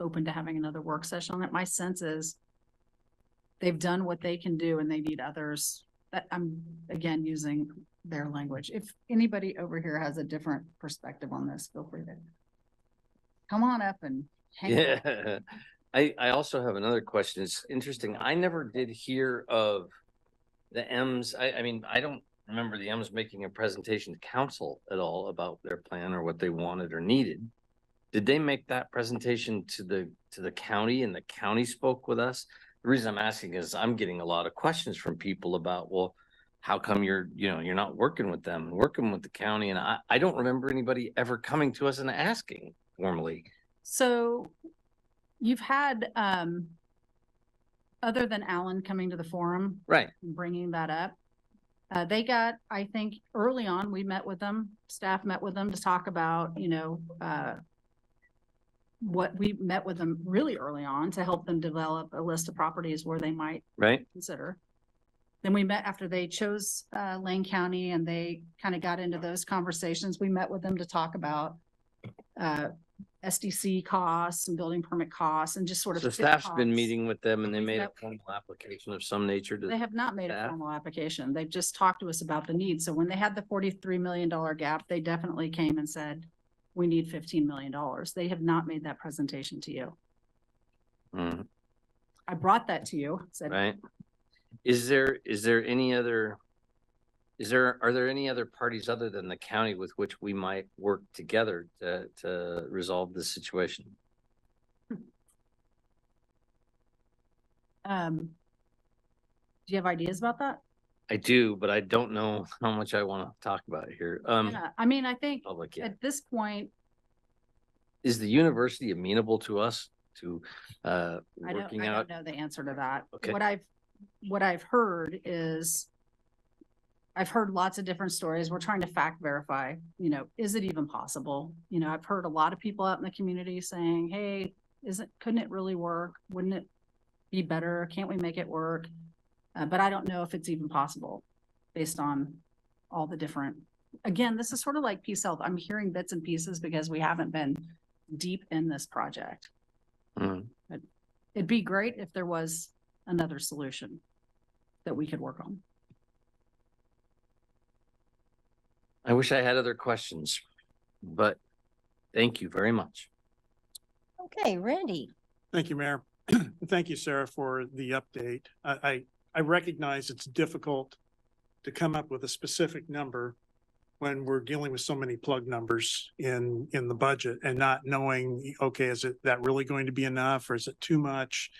B: open to having another work session on it. My sense is they've done what they can do and they need others. That I'm again using their language. If anybody over here has a different perspective on this, feel free to come on up and hang out.
F: Yeah. I also have another question. It's interesting. I never did hear of the M's. I mean, I don't remember the M's making a presentation to council at all about their plan or what they wanted or needed. Did they make that presentation to the county and the county spoke with us? The reason I'm asking is I'm getting a lot of questions from people about, well, how come you're not working with them and working with the county? And I don't remember anybody ever coming to us and asking formally.
B: So you've had, other than Alan coming to the forum,
F: Right.
B: and bringing that up, they got, I think early on, we met with them, staff met with them to talk about, what we met with them really early on to help them develop a list of properties where they might consider. Then we met after they chose Lane County and they kind of got into those conversations. We met with them to talk about SDC costs and building permit costs and just sort of.
F: So staff's been meeting with them and they made a formal application of some nature to.
B: They have not made a formal application. They've just talked to us about the need. So when they had the $43 million gap, they definitely came and said, we need $15 million. They have not made that presentation to you.
F: Mm-hmm.
B: I brought that to you. Said,
F: right. Are there any other parties other than the county with which we might work together to resolve this situation?
B: Do you have ideas about that?
F: I do, but I don't know how much I want to talk about it here.
B: Yeah, I mean, I think
F: public, yeah.
B: at this point,
F: is the university amenable to us to
B: I
F: working
B: don't
F: out?
B: know the answer to that.
F: Okay.
B: What I've heard is I've heard lots of different stories. We're trying to fact verify, is it even possible? I've heard a lot of people out in the community saying, hey, couldn't it really work? Wouldn't it be better? Can't we make it work? But I don't know if it's even possible based on all the different, again, this is sort of like Peace Health. I'm hearing bits and pieces because we haven't been deep in this project.
F: Mm.
B: But it'd be great if there was another solution that we could work on.
F: I wish I had other questions, but thank you very much.
A: Okay, Randy.
D: Thank you, Mayor. Thank you, Sarah, for the update. I recognize it's difficult to come up with a specific number when we're dealing with so many plug numbers in the budget and not knowing, okay, is that really going to be enough or is it too much?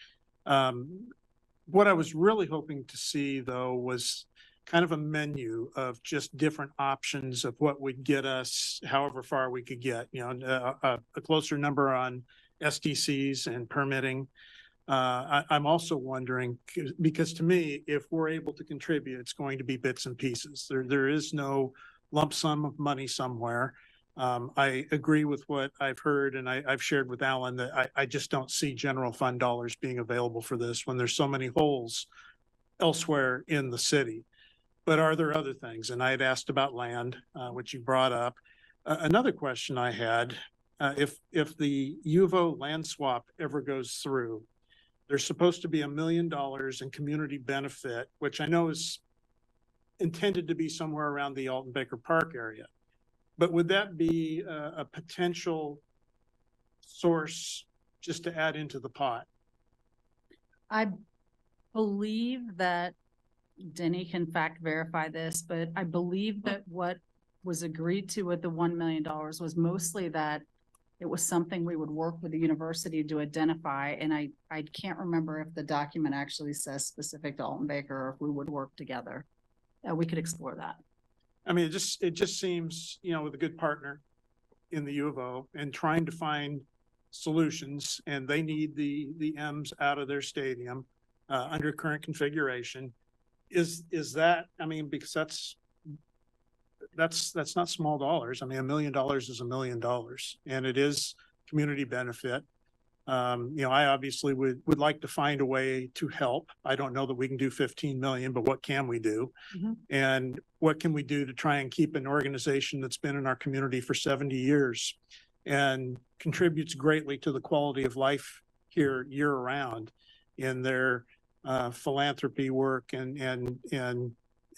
D: What I was really hoping to see, though, was kind of a menu of just different options of what would get us however far we could get, a closer number on SDCs and permitting. I'm also wondering, because to me, if we're able to contribute, it's going to be bits and pieces. There is no lump sum of money somewhere. I agree with what I've heard, and I've shared with Alan that I just don't see general fund dollars being available for this when there's so many holes elsewhere in the city. But are there other things? And I had asked about land, which you brought up. Another question I had, if the UVO land swap ever goes through, there's supposed to be $1 million in community benefit, which I know is intended to be somewhere around the Alton Baker Park area. But would that be a potential source just to add into the pot?
B: I believe that Denny can fact verify this, but I believe that what was agreed to with the $1 million was mostly that it was something we would work with the university to identify. And I can't remember if the document actually says specific to Alton Baker or if we would work together. We could explore that.
D: I mean, it just seems, with a good partner in the U of O and trying to find solutions, and they need the M's out of their stadium under current configuration. Is that, I mean, because that's not small dollars. I mean, $1 million is $1 million, and it is community benefit. I obviously would like to find a way to help. I don't know that we can do 15 million, but what can we do?
B: Mhm.
D: And what can we do to try and keep an organization that's been in our community for 70 years and contributes greatly to the quality of life here year round in their philanthropy work and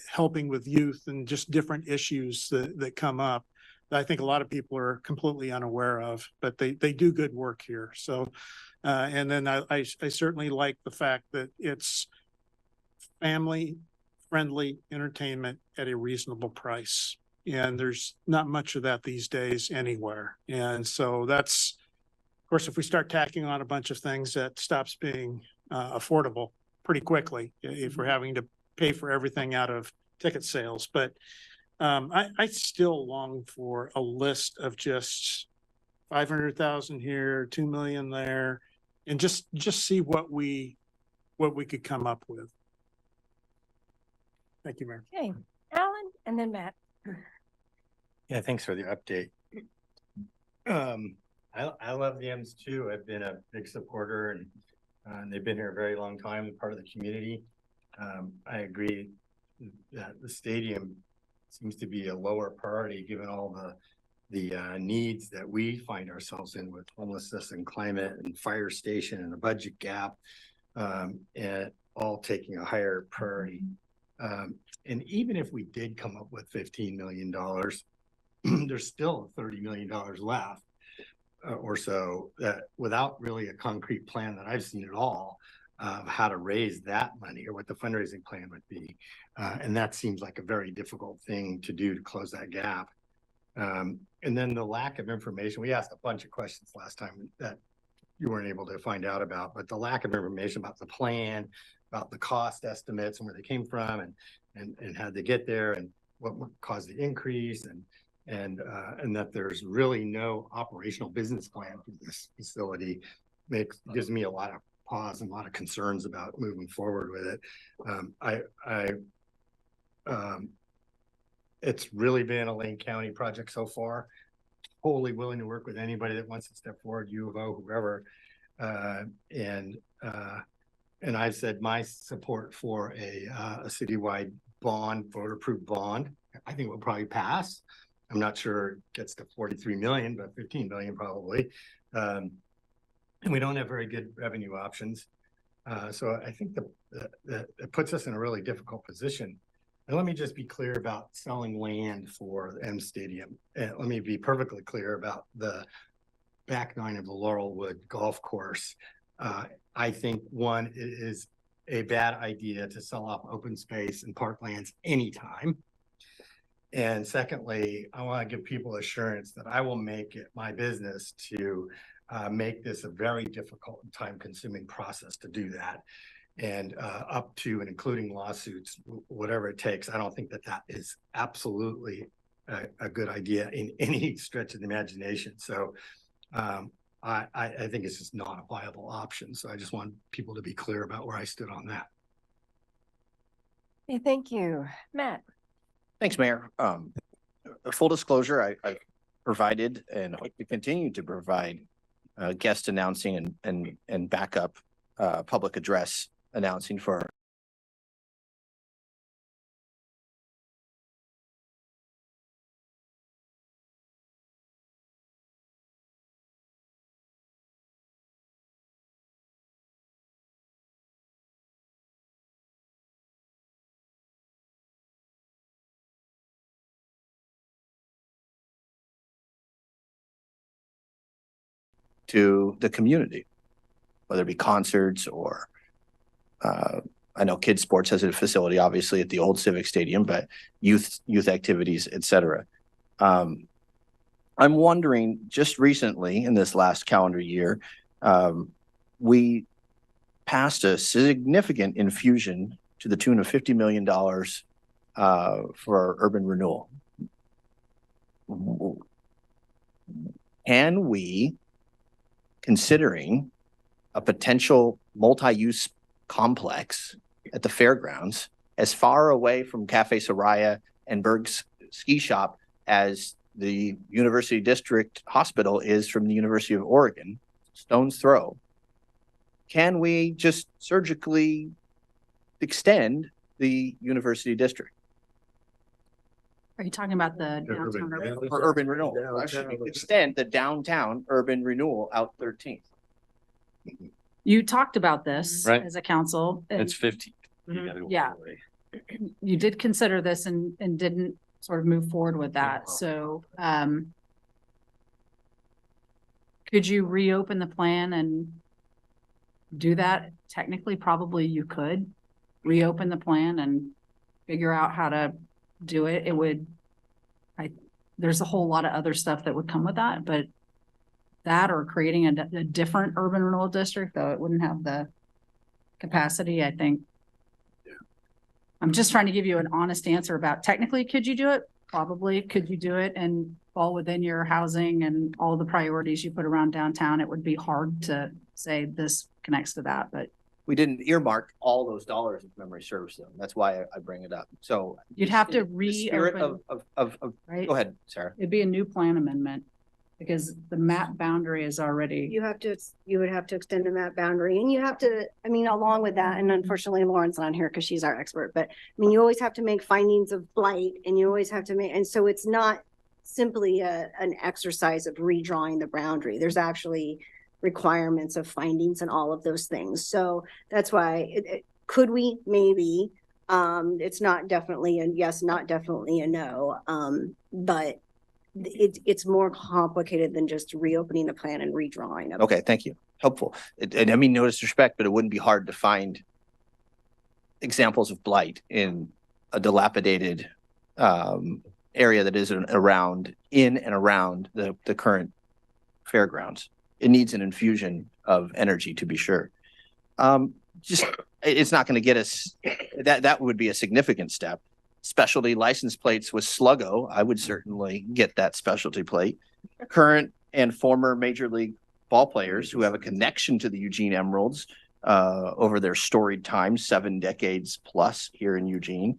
D: helping with youth and just different issues that come up that I think a lot of people are completely unaware of, but they do good work here. So, and then I certainly like the fact that it's family friendly entertainment at a reasonable price. And there's not much of that these days anywhere. And so that's, of course, if we start tacking on a bunch of things, that stops being affordable pretty quickly if we're having to pay for everything out of ticket sales. But I still long for a list of just 500,000 here, 2 million there, and just see what we could come up with. Thank you, Mayor.
A: Okay, Alan and then Matt.
G: Yeah, thanks for the update. I love the M's too. I've been a big supporter and they've been here a very long time, part of the community. I agree that the stadium seems to be a lower priority given all the needs that we find ourselves in with homelessness and climate and fire station and a budget gap, and all taking a higher priority. And even if we did come up with $15 million, there's still $30 million left or so that without really a concrete plan that I've seen at all of how to raise that money or what the fundraising plan would be. And that seems like a very difficult thing to do to close that gap. And then the lack of information, we asked a bunch of questions last time that you weren't able to find out about, but the lack of information about the plan, about the cost estimates and where they came from and how they get there and what caused the increase and that there's really no operational business plan for this facility gives me a lot of pause and a lot of concerns about moving forward with it. It's really been a Lane County project so far. Totally willing to work with anybody that wants to step forward, U of O, whoever. And I've said my support for a citywide bond, voter-approved bond. I think will probably pass. I'm not sure it gets to 43 million, but 15 million probably. And we don't have very good revenue options. So I think that it puts us in a really difficult position. And let me just be clear about selling land for the M Stadium. And let me be perfectly clear about the back nine of the Laurelwood Golf Course. I think one, it is a bad idea to sell off open space and parklands anytime. And secondly, I want to give people assurance that I will make it my business to make this a very difficult and time-consuming process to do that. And up to and including lawsuits, whatever it takes. I don't think that is absolutely a good idea in any stretch of the imagination. So I think it's just not a viable option. So I just want people to be clear about where I stood on that.
A: Okay, thank you. Matt?
J: Thanks, Mayor. Full disclosure, I provided and hope to continue to provide guest announcing and backup public address announcing for to the community, whether it be concerts or I know kids sports has a facility obviously at the old Civic Stadium, but youth activities, etc. I'm wondering, just recently in this last calendar year, we passed a significant infusion to the tune of $50 million for urban renewal. Can we, considering a potential multi-use complex at the fairgrounds as far away from Cafe Soraya and Berg's ski shop as the University District Hospital is from the University of Oregon, stone's throw, can we just surgically extend the University District?
B: Are you talking about the downtown urban?
J: For urban renewal, actually extend the downtown urban renewal out 13th.
B: You talked about this
F: Right.
B: as a council. and
F: It's 50. You
B: Mhm.
F: gotta go
B: Yeah.
F: all the way.
B: You did consider this and didn't sort of move forward with that. So, could you reopen the plan and do that? Technically, probably you could reopen the plan and figure out how to do it. It would, there's a whole lot of other stuff that would come with that, but that or creating a different urban renewal district, though it wouldn't have the capacity, I think. I'm just trying to give you an honest answer about technically, could you do it? Probably. Could you do it and fall within your housing and all the priorities you put around downtown? It would be hard to say this connects to that, but
J: We didn't earmark all those dollars if memory serves them. That's why I bring it up. So
B: you'd have to
J: the spirit
B: reopen,
J: of,
B: right?
J: go ahead, Sarah.
B: It'd be a new plan amendment because the map boundary is already,
K: You would have to extend the map boundary and you have to, I mean, along with that, and unfortunately Lauren's not here because she's our expert, but I mean, you always have to make findings of blight and you always have to make, and so it's not simply an exercise of redrawing the boundary. There's actually requirements of findings and all of those things. So that's why could we? Maybe. It's not definitely a yes, not definitely a no. But it's more complicated than just reopening the plan and redrawing.
J: Okay, thank you. Helpful. And I mean, no disrespect, but it wouldn't be hard to find examples of blight in a dilapidated area that is in and around the current fairgrounds. It needs an infusion of energy, to be sure. It's not going to get us, that would be a significant step. Specialty license plates with Sluggo, I would certainly get that specialty plate. Current and former major league ball players who have a connection to the Eugene Emeralds over their storied time, 7 decades plus here in Eugene.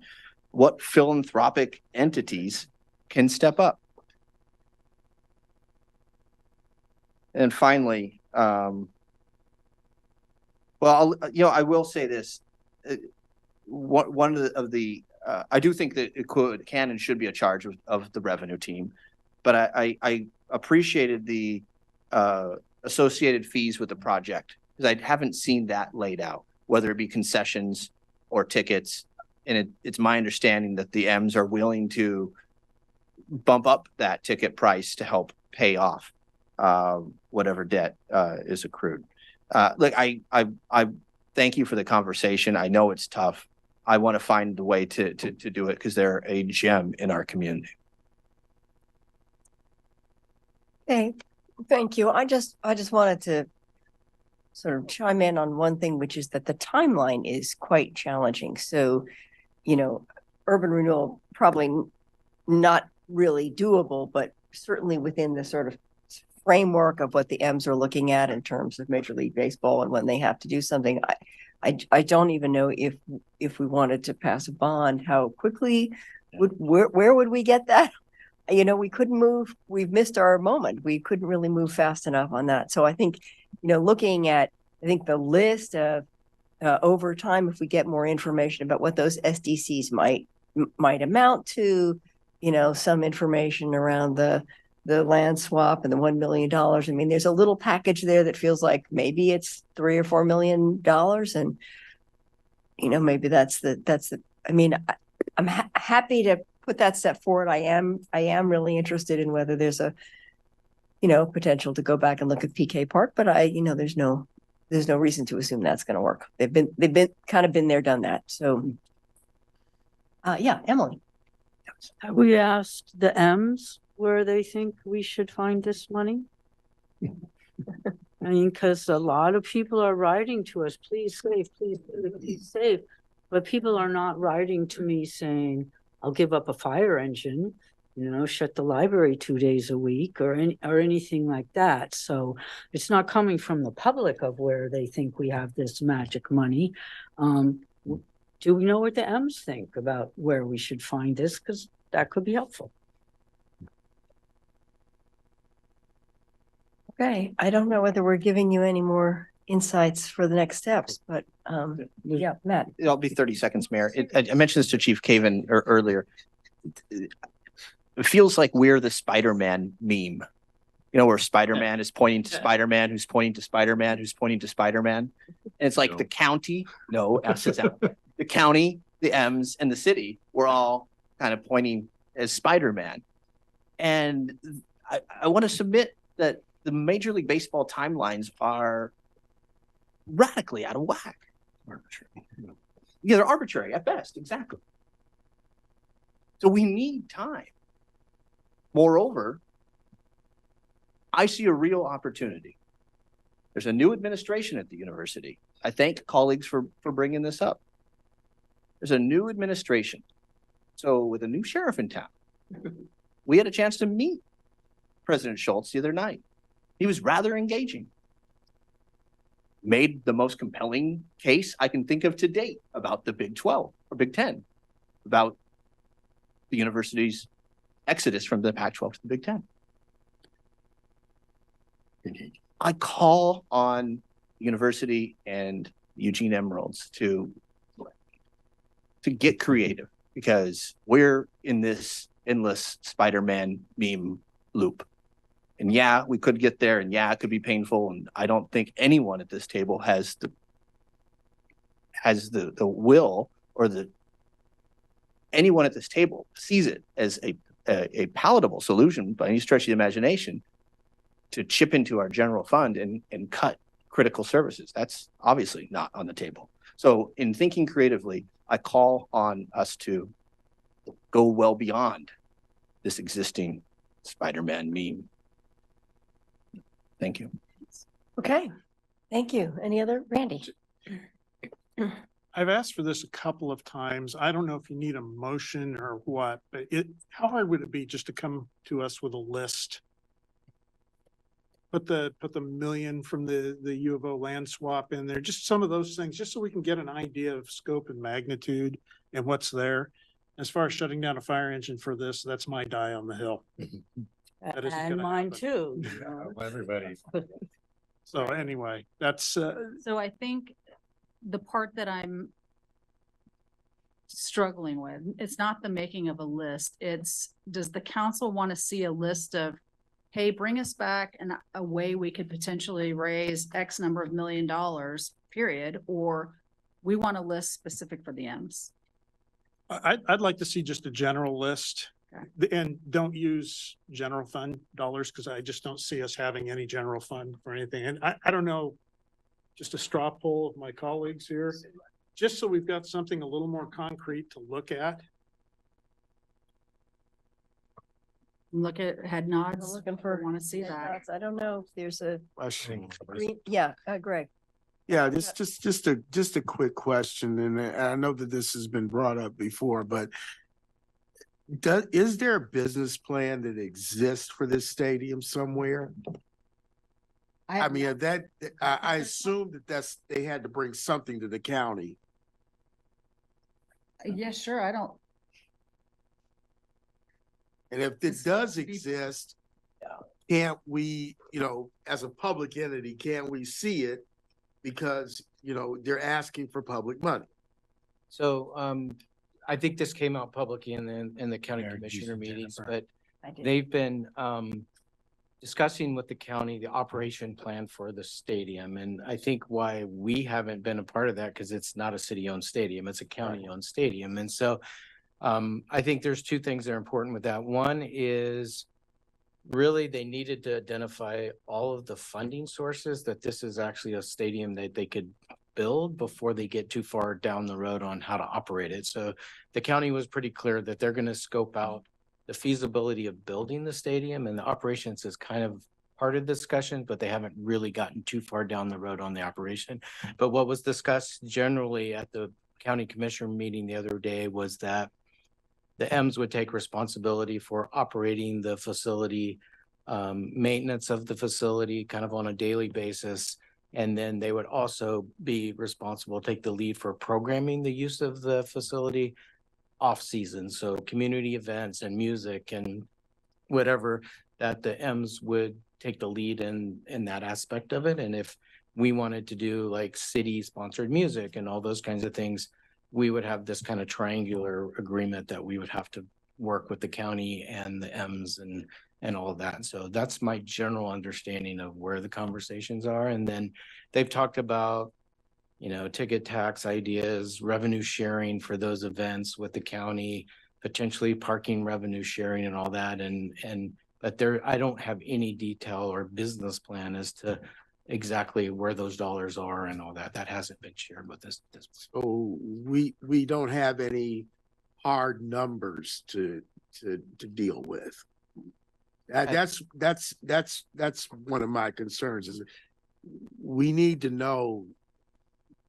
J: What philanthropic entities can step up? And finally, well, I will say this. One of the I do think that it can and should be a charge of the revenue team, but I appreciated the associated fees with the project because I haven't seen that laid out, whether it be concessions or tickets. And it's my understanding that the M's are willing to bump up that ticket price to help pay off whatever debt is accrued. Look, I thank you for the conversation. I know it's tough. I want to find the way to do it because they're a gem in our community.
A: Okay, thank you. I just wanted to sort of chime in on one thing, which is that the timeline is quite challenging. So, urban renewal probably not really doable, but certainly within the sort of framework of what the M's are looking at in terms of Major League Baseball and when they have to do something. I don't even know if we wanted to pass a bond, how quickly where would we get that? You know, we couldn't move. We've missed our moment. We couldn't really move fast enough on that. So I think, you know, looking at, I think the list of over time, if we get more information about what those SDCs might amount to, you know, some information around the land swap and the $1 million. I mean, there's a little package there that feels like maybe it's $3 or $4 million, and you know, maybe that's the. I mean, I'm happy to put that step forward. I am really interested in whether there's a, you know, potential to go back and look at PK Park, but you know, there's no reason to assume that's going to work. They've been kind of been there, done that. So, yeah, Emily.
I: Have we asked the M's where they think we should find this money? I mean, because a lot of people are writing to us, please save, please save. But people are not writing to me saying, I'll give up a fire engine, you know, shut the library 2 days a week or anything like that. So it's not coming from the public of where they think we have this magic money. Do we know what the M's think about where we should find this? Because that could be helpful.
A: Okay, I don't know whether we're giving you any more insights for the next steps, but yeah, Matt.
J: It'll be 30 seconds, Mayor. I mentioned this to Chief Caven earlier. It feels like we're the Spider-Man meme. You know, where Spider-Man is pointing to Spider-Man, who's pointing to Spider-Man, who's pointing to Spider-Man. And it's like the county, the county, the M's, and the city were all kind of pointing as Spider-Man. And I want to submit that the Major League Baseball timelines are radically out of whack. Yeah, they're arbitrary at best, exactly. So we need time. Moreover, I see a real opportunity. There's a new administration at the university. I thank colleagues for bringing this up. There's a new administration. So with a new sheriff in town, we had a chance to meet President Schultz the other night. He was rather engaging. Made the most compelling case I can think of to date about the Big 12 or Big 10, about the university's exodus from the Pac-12 to the Big 10. I call on the university and Eugene Emeralds to get creative, because we're in this endless Spider-Man meme loop. And yeah, we could get there, and yeah, it could be painful. And I don't think anyone at this table has the will, or anyone at this table sees it as a palatable solution by any stretch of the imagination to chip into our general fund and cut critical services. That's obviously not on the table. So in thinking creatively, I call on us to go well beyond this existing Spider-Man meme. Thank you.
A: Okay, thank you. Any other, Randy?
D: I've asked for this a couple of times. I don't know if you need a motion or what, but how hard would it be just to come to us with a list? Put the million from the U of O land swap in there, just some of those things, just so we can get an idea of scope and magnitude and what's there. As far as shutting down a fire engine for this, that's my die on the hill. That isn't
I: And
D: gonna
I: mine
D: happen.
I: too.
G: Everybody.
D: So anyway, that's
B: So I think the part that I'm struggling with, it's not the making of a list. It's, does the council want to see a list of, hey, bring us back and a way we could potentially raise X number of $1 million, period, or we want a list specific for the M's?
D: I'd like to see just a general list.
B: Okay.
D: And don't use general fund dollars, because I just don't see us having any general fund for anything. And I don't know, just a straw poll of my colleagues here, just so we've got something a little more concrete to look at.
B: Look at head nods.
A: I'm looking for.
B: Want to see that.
A: I don't know if there's a
H: Question.
A: yeah, Greg.
H: Yeah, just a quick question, and I know that this has been brought up before, but is there a business plan that exists for this stadium somewhere? I mean, if that, I assume that they had to bring something to the county.
B: Yeah, sure. I don't,
H: And if it does exist, can't we, as a public entity, can we see it? Because, they're asking for public money.
L: So, I think this came out publicly in the county
G: Mayor,
L: commissioner
G: Jason
L: meetings,
G: Jennifer.
L: but
A: I did.
L: they've been, discussing with the county, the operation plan for the stadium. And I think why we haven't been a part of that, because it's not a city-owned stadium, it's a county-owned stadium. And so, I think there's two things that are important with that. One is really they needed to identify all of the funding sources, that this is actually a stadium that they could build before they get too far down the road on how to operate it. So the county was pretty clear that they're going to scope out the feasibility of building the stadium, and the operations is kind of part of the discussion, but they haven't really gotten too far down the road on the operation. But what was discussed generally at the county commissioner meeting the other day was that the M's would take responsibility for operating the facility, maintenance of the facility kind of on a daily basis. And then they would also be responsible, take the lead for programming the use of the facility off season. So community events and music and whatever, that the M's would take the lead in that aspect of it. And if we wanted to do like city sponsored music and all those kinds of things, we would have this kind of triangular agreement that we would have to work with the county and the M's and all of that. So that's my general understanding of where the conversations are. And then they've talked about, ticket tax ideas, revenue sharing for those events with the county, potentially parking revenue sharing and all that. But I don't have any detail or business plan as to exactly where those dollars are and all that. That hasn't been shared with us.
H: So we don't have any hard numbers to deal with. That's one of my concerns is we need to know,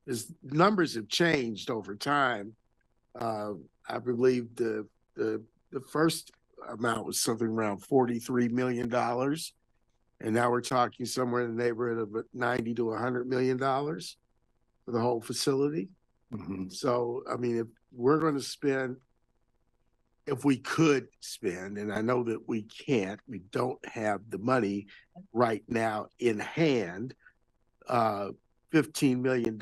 H: as numbers have changed over time. I believe the first amount was something around $43 million. And now we're talking somewhere in the neighborhood of $90 to $100 million for the whole facility.
G: Mhm.
H: So, I mean, if we're going to spend, if we could spend, and I know that we can't, we don't have the money right now in hand, $15 million,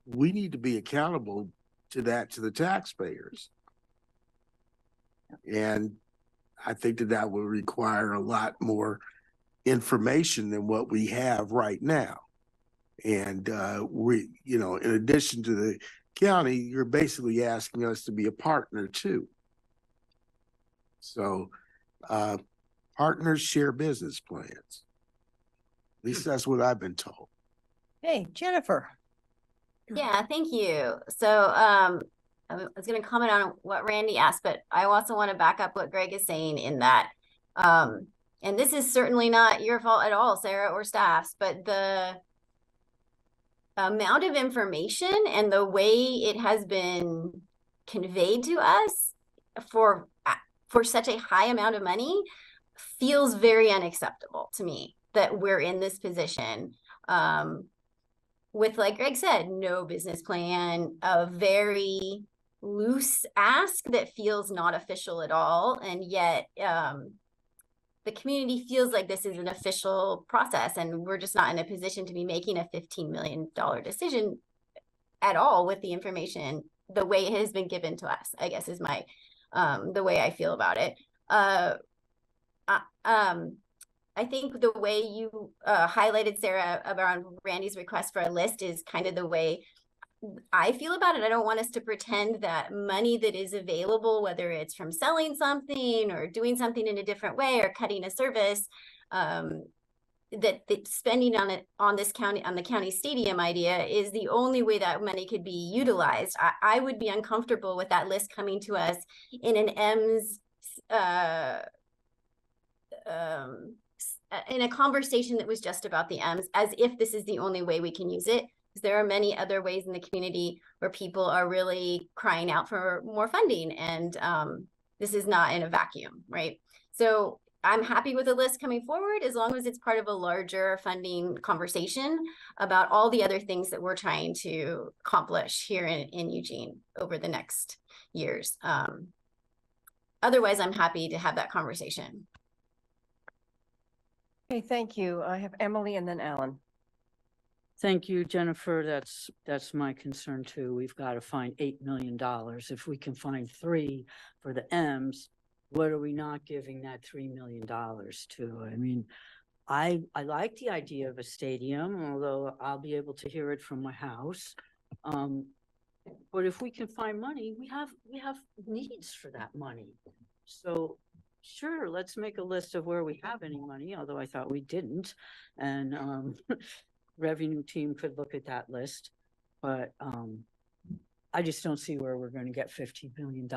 H: we need to be accountable to the taxpayers. And I think that would require a lot more information than what we have right now. And in addition to the county, you're basically asking us to be a partner too. So partners share business plans. At least that's what I've been told.
A: Hey, Jennifer.
M: Yeah, thank you. So I was going to comment on what Randy asked, but I also want to back up what Greg is saying in that, and this is certainly not your fault at all, Sarah or staff's, but the amount of information and the way it has been conveyed to us for such a high amount of money feels very unacceptable to me, that we're in this position. With, like Greg said, no business plan, a very loose ask that feels not official at all. And yet the community feels like this is an official process, and we're just not in a position to be making a $15 million decision at all with the information, the way it has been given to us, I guess is my, the way I feel about it. I think the way you highlighted, Sarah, around Randy's request for a list is kind of the way I feel about it. I don't want us to pretend that money that is available, whether it's from selling something or doing something in a different way or cutting a service, that spending on it on the county stadium idea is the only way that money could be utilized. I would be uncomfortable with that list coming to us in an M's in a conversation that was just about the M's, as if this is the only way we can use it. Because there are many other ways in the community where people are really crying out for more funding, and this is not in a vacuum, right? So I'm happy with the list coming forward as long as it's part of a larger funding conversation about all the other things that we're trying to accomplish here in Eugene over the next years. Otherwise, I'm happy to have that conversation.
A: Okay, thank you. I have Emily and then Alan.
I: Thank you, Jennifer. That's my concern too. We've got to find $8 million. If we can find 3 for the M's, what are we not giving that $3 million to? I mean, I like the idea of a stadium, although I'll be able to hear it from my house. But if we can find money, we have needs for that money. So sure, let's make a list of where we have any money, although I thought we didn't. And revenue team could look at that list. But I just don't see where we're going to get $50 million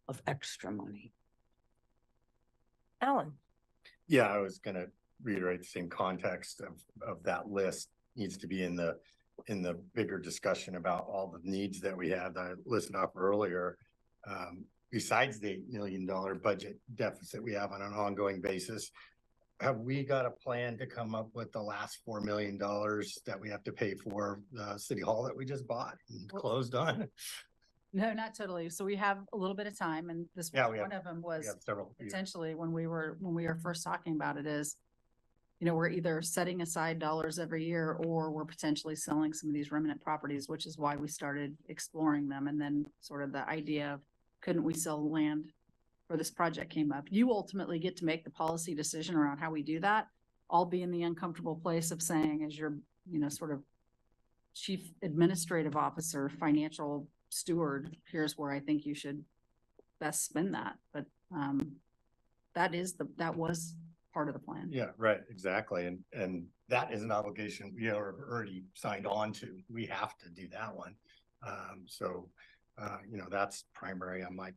I: of extra money.
A: Alan.
G: Yeah, I was gonna reiterate the same context of that list needs to be in the bigger discussion about all the needs that we have that I listed off earlier. Besides the $8 million budget deficit we have on an ongoing basis, have we got a plan to come up with the last $4 million that we have to pay for the city hall that we just bought and closed on?
B: No, not totally. So we have a little bit of time, and this
G: Yeah,
B: one
G: we have-
B: of them
G: We
B: was
G: have several.
B: potentially when we were first talking about it is, you know, we're either setting aside dollars every year or we're potentially selling some of these remnant properties, which is why we started exploring them. And then sort of the idea of couldn't we sell land for this project came up. You ultimately get to make the policy decision around how we do that. I'll be in the uncomfortable place of saying as your, you know, sort of chief administrative officer, financial steward, here's where I think you should best spend that. But that was part of the plan.
G: Yeah, right, exactly. And that is an obligation we are already signed on to. We have to do that one. You know, that's primary on my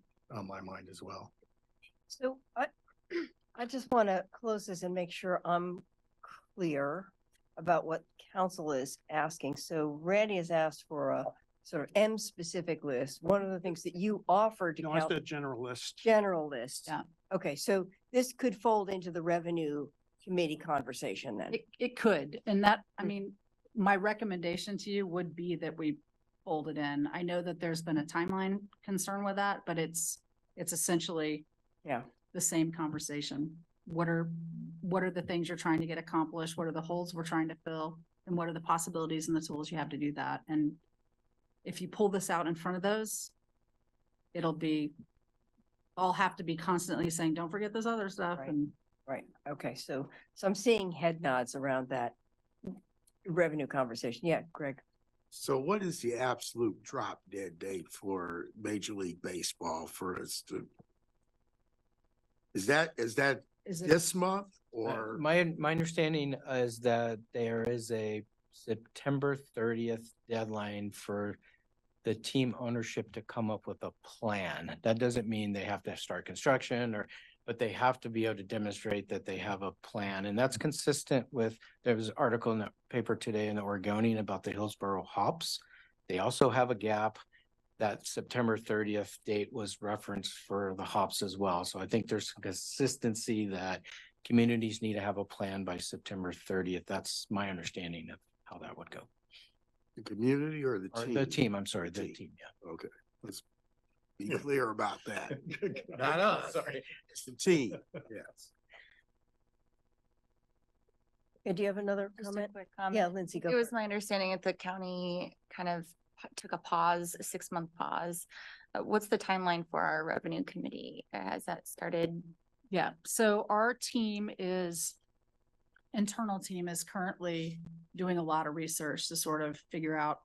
G: mind as well.
A: So I just want to close this and make sure I'm clear about what council is asking. So Randy has asked for a sort of M specific list. One of the things that you offered to
D: No, I
A: council,
D: said general list.
A: general list.
B: Yeah.
A: Okay, so this could fold into the revenue committee conversation then.
B: It could, and that, I mean, my recommendation to you would be that we fold it in. I know that there's been a timeline concern with that, but it's essentially the same conversation. What are the things you're trying to get accomplished? What are the holes we're trying to fill? And what are the possibilities and the tools you have to do that? And if you pull this out in front of those, I'll have to be constantly saying, don't forget this other stuff.
A: Right.
B: And
A: Right, okay, so I'm seeing head nods around that revenue conversation. Yeah, Greg.
H: So what is the absolute drop dead date for Major League Baseball for us to? Is that
B: is it,
H: this month or?
L: My understanding is that there is a September 30th deadline for the team ownership to come up with a plan. That doesn't mean they have to start construction but they have to be able to demonstrate that they have a plan. And that's consistent with, there was an article in the paper today in the Oregonian about the Hillsborough Hops. They also have a gap. That September 30th date was referenced for the Hops as well. So I think there's consistency that communities need to have a plan by September 30th. That's my understanding of how that would go.
H: The community or the team?
L: The team, I'm sorry, the team, yeah.
H: Okay, let's be clear about that.
G: Not us. Sorry.
H: It's the team, yes.
A: Do you have another
E: Just a
A: comment?
E: quick comment.
A: Yeah, Lindsay, go.
E: It
A: for
E: was my understanding that the county kind of took a pause, a 6-month pause. What's the timeline for our revenue committee? Has that started?
B: yeah. So our internal team is currently doing a lot of research to sort of figure out,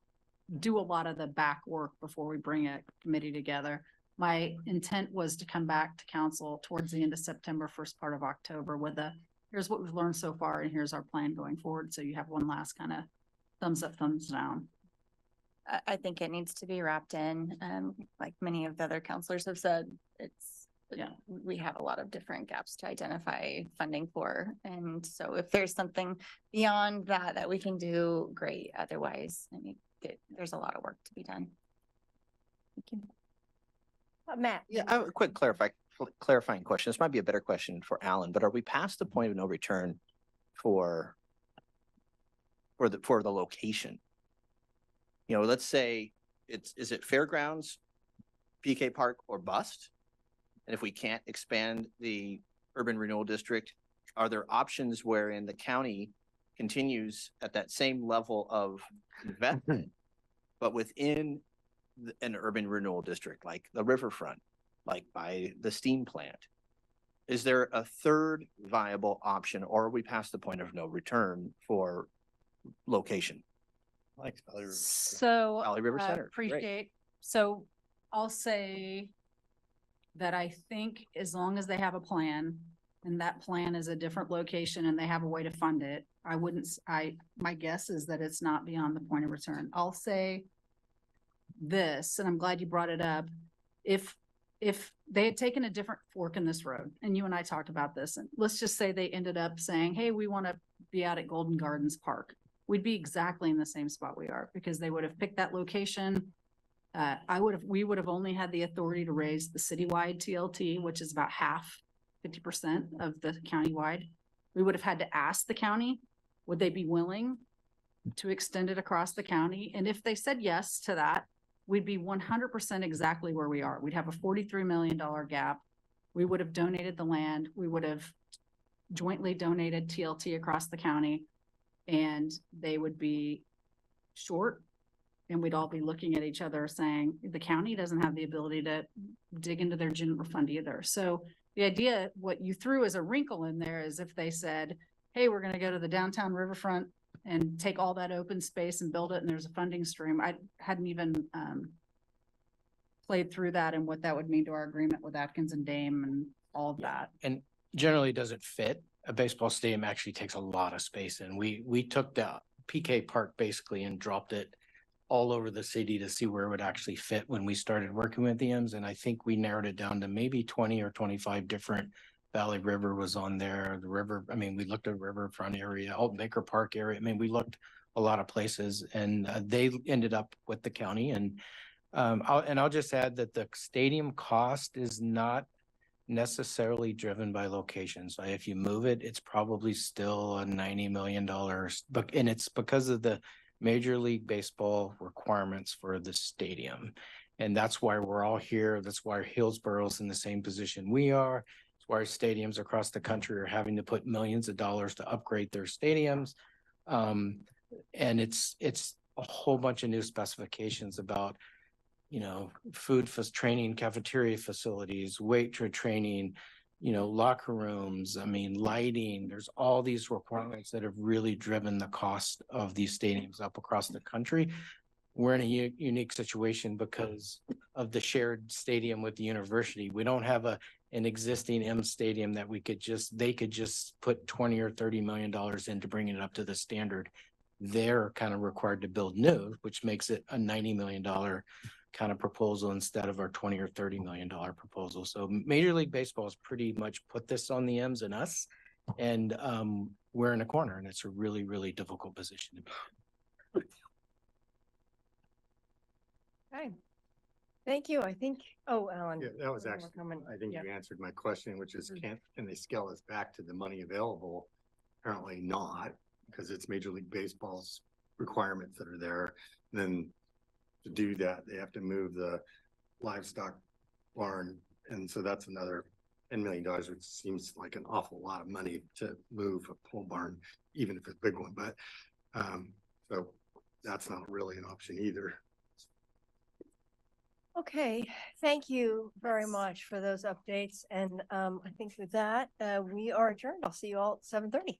B: do a lot of the back work before we bring a committee together. My intent was to come back to council towards the end of September, first part of October with here's what we've learned so far and here's our plan going forward. So you have one last kind of thumbs up, thumbs down.
E: I think it needs to be wrapped in, like many of the other counselors have said, we have a lot of different gaps to identify funding for. And so if there's something beyond that we can do, great. Otherwise, I mean, there's a lot of work to be done. Thank you.
A: Matt.
J: Yeah, I would quick clarify. clarifying question. This might be a better question for Alan, but are we past the point of no return for the location? You know, let's say is it fairgrounds, PK Park, or bust? And if we can't expand the urban renewal district, are there options wherein the county continues at that same level of investment, but within an urban renewal district, like the riverfront, like by the steam plant? Is there a third viable option, or are we past the point of no return for location?
F: Like
B: So
J: Valley River Center, great.
B: appreciate, so I'll say that I think as long as they have a plan and that plan is a different location and they have a way to fund it, my guess is that it's not beyond the point of return. I'll say this, and I'm glad you brought it up. If they had taken a different fork in this road, and you and I talked about this, and let's just say they ended up saying, hey, we want to be out at Golden Gardens Park, we'd be exactly in the same spot we are, because they would have picked that location. We would have only had the authority to raise the citywide TLT, which is about half, 50% of the countywide. We would have had to ask the county, would they be willing to extend it across the county? And if they said yes to that, we'd be 100% exactly where we are. We'd have a $43 million gap. We would have donated the land. We would have jointly donated TLT across the county, and they would be short. And we'd all be looking at each other saying, the county doesn't have the ability to dig into their general fund either. So the idea, what you threw as a wrinkle in there is if they said, hey, we're going to go to the downtown riverfront and take all that open space and build it, and there's a funding stream. I hadn't even played through that and what that would mean to our agreement with Atkins and Dame and all of that.
L: And generally doesn't fit. A baseball stadium actually takes a lot of space, and we took the PK Park basically and dropped it all over the city to see where it would actually fit when we started working with the M's. And I think we narrowed it down to maybe 20 or 25 different. Valley River was on there. The river, I mean, we looked at riverfront area, Alton Baker Park area. I mean, we looked a lot of places, and they ended up with the county. And I'll just add that the stadium cost is not necessarily driven by location. So if you move it, it's probably still a $90 million, but and it's because of the Major League Baseball requirements for the stadium. And that's why we're all here. That's why Hillsboro's in the same position we are. It's why stadiums across the country are having to put millions of dollars to upgrade their stadiums. And it's a whole bunch of new specifications about, you know, food for training, cafeteria facilities, weight training, you know, locker rooms, I mean, lighting. There's all these requirements that have really driven the cost of these stadiums up across the country. We're in a unique situation because of the shared stadium with the university. We don't have an existing M stadium that they could just put 20 or $30 million into bringing it up to the standard. They're kind of required to build new, which makes it a $90 million kind of proposal instead of our $20 or $30 million proposal. So Major League Baseball has pretty much put this on the M's and us, and we're in a corner, and it's a really, really difficult position to be in.
A: Okay. Thank you. I think, oh, Alan.
G: Yeah, that was
A: more
G: actually,
A: coming.
G: I think
A: Yeah.
G: you answered my question, which is can they scale us back to the money available? Apparently not, because it's Major League Baseball's requirements that are there. Then to do that, they have to move the livestock barn. And so that's another $10 million, which seems like an awful lot of money to move a pole barn, even if it's a big one. But so that's not really an option either.
A: Okay, thank you very much for those updates. And I think with that, we are adjourned. I'll see you all at 7:30.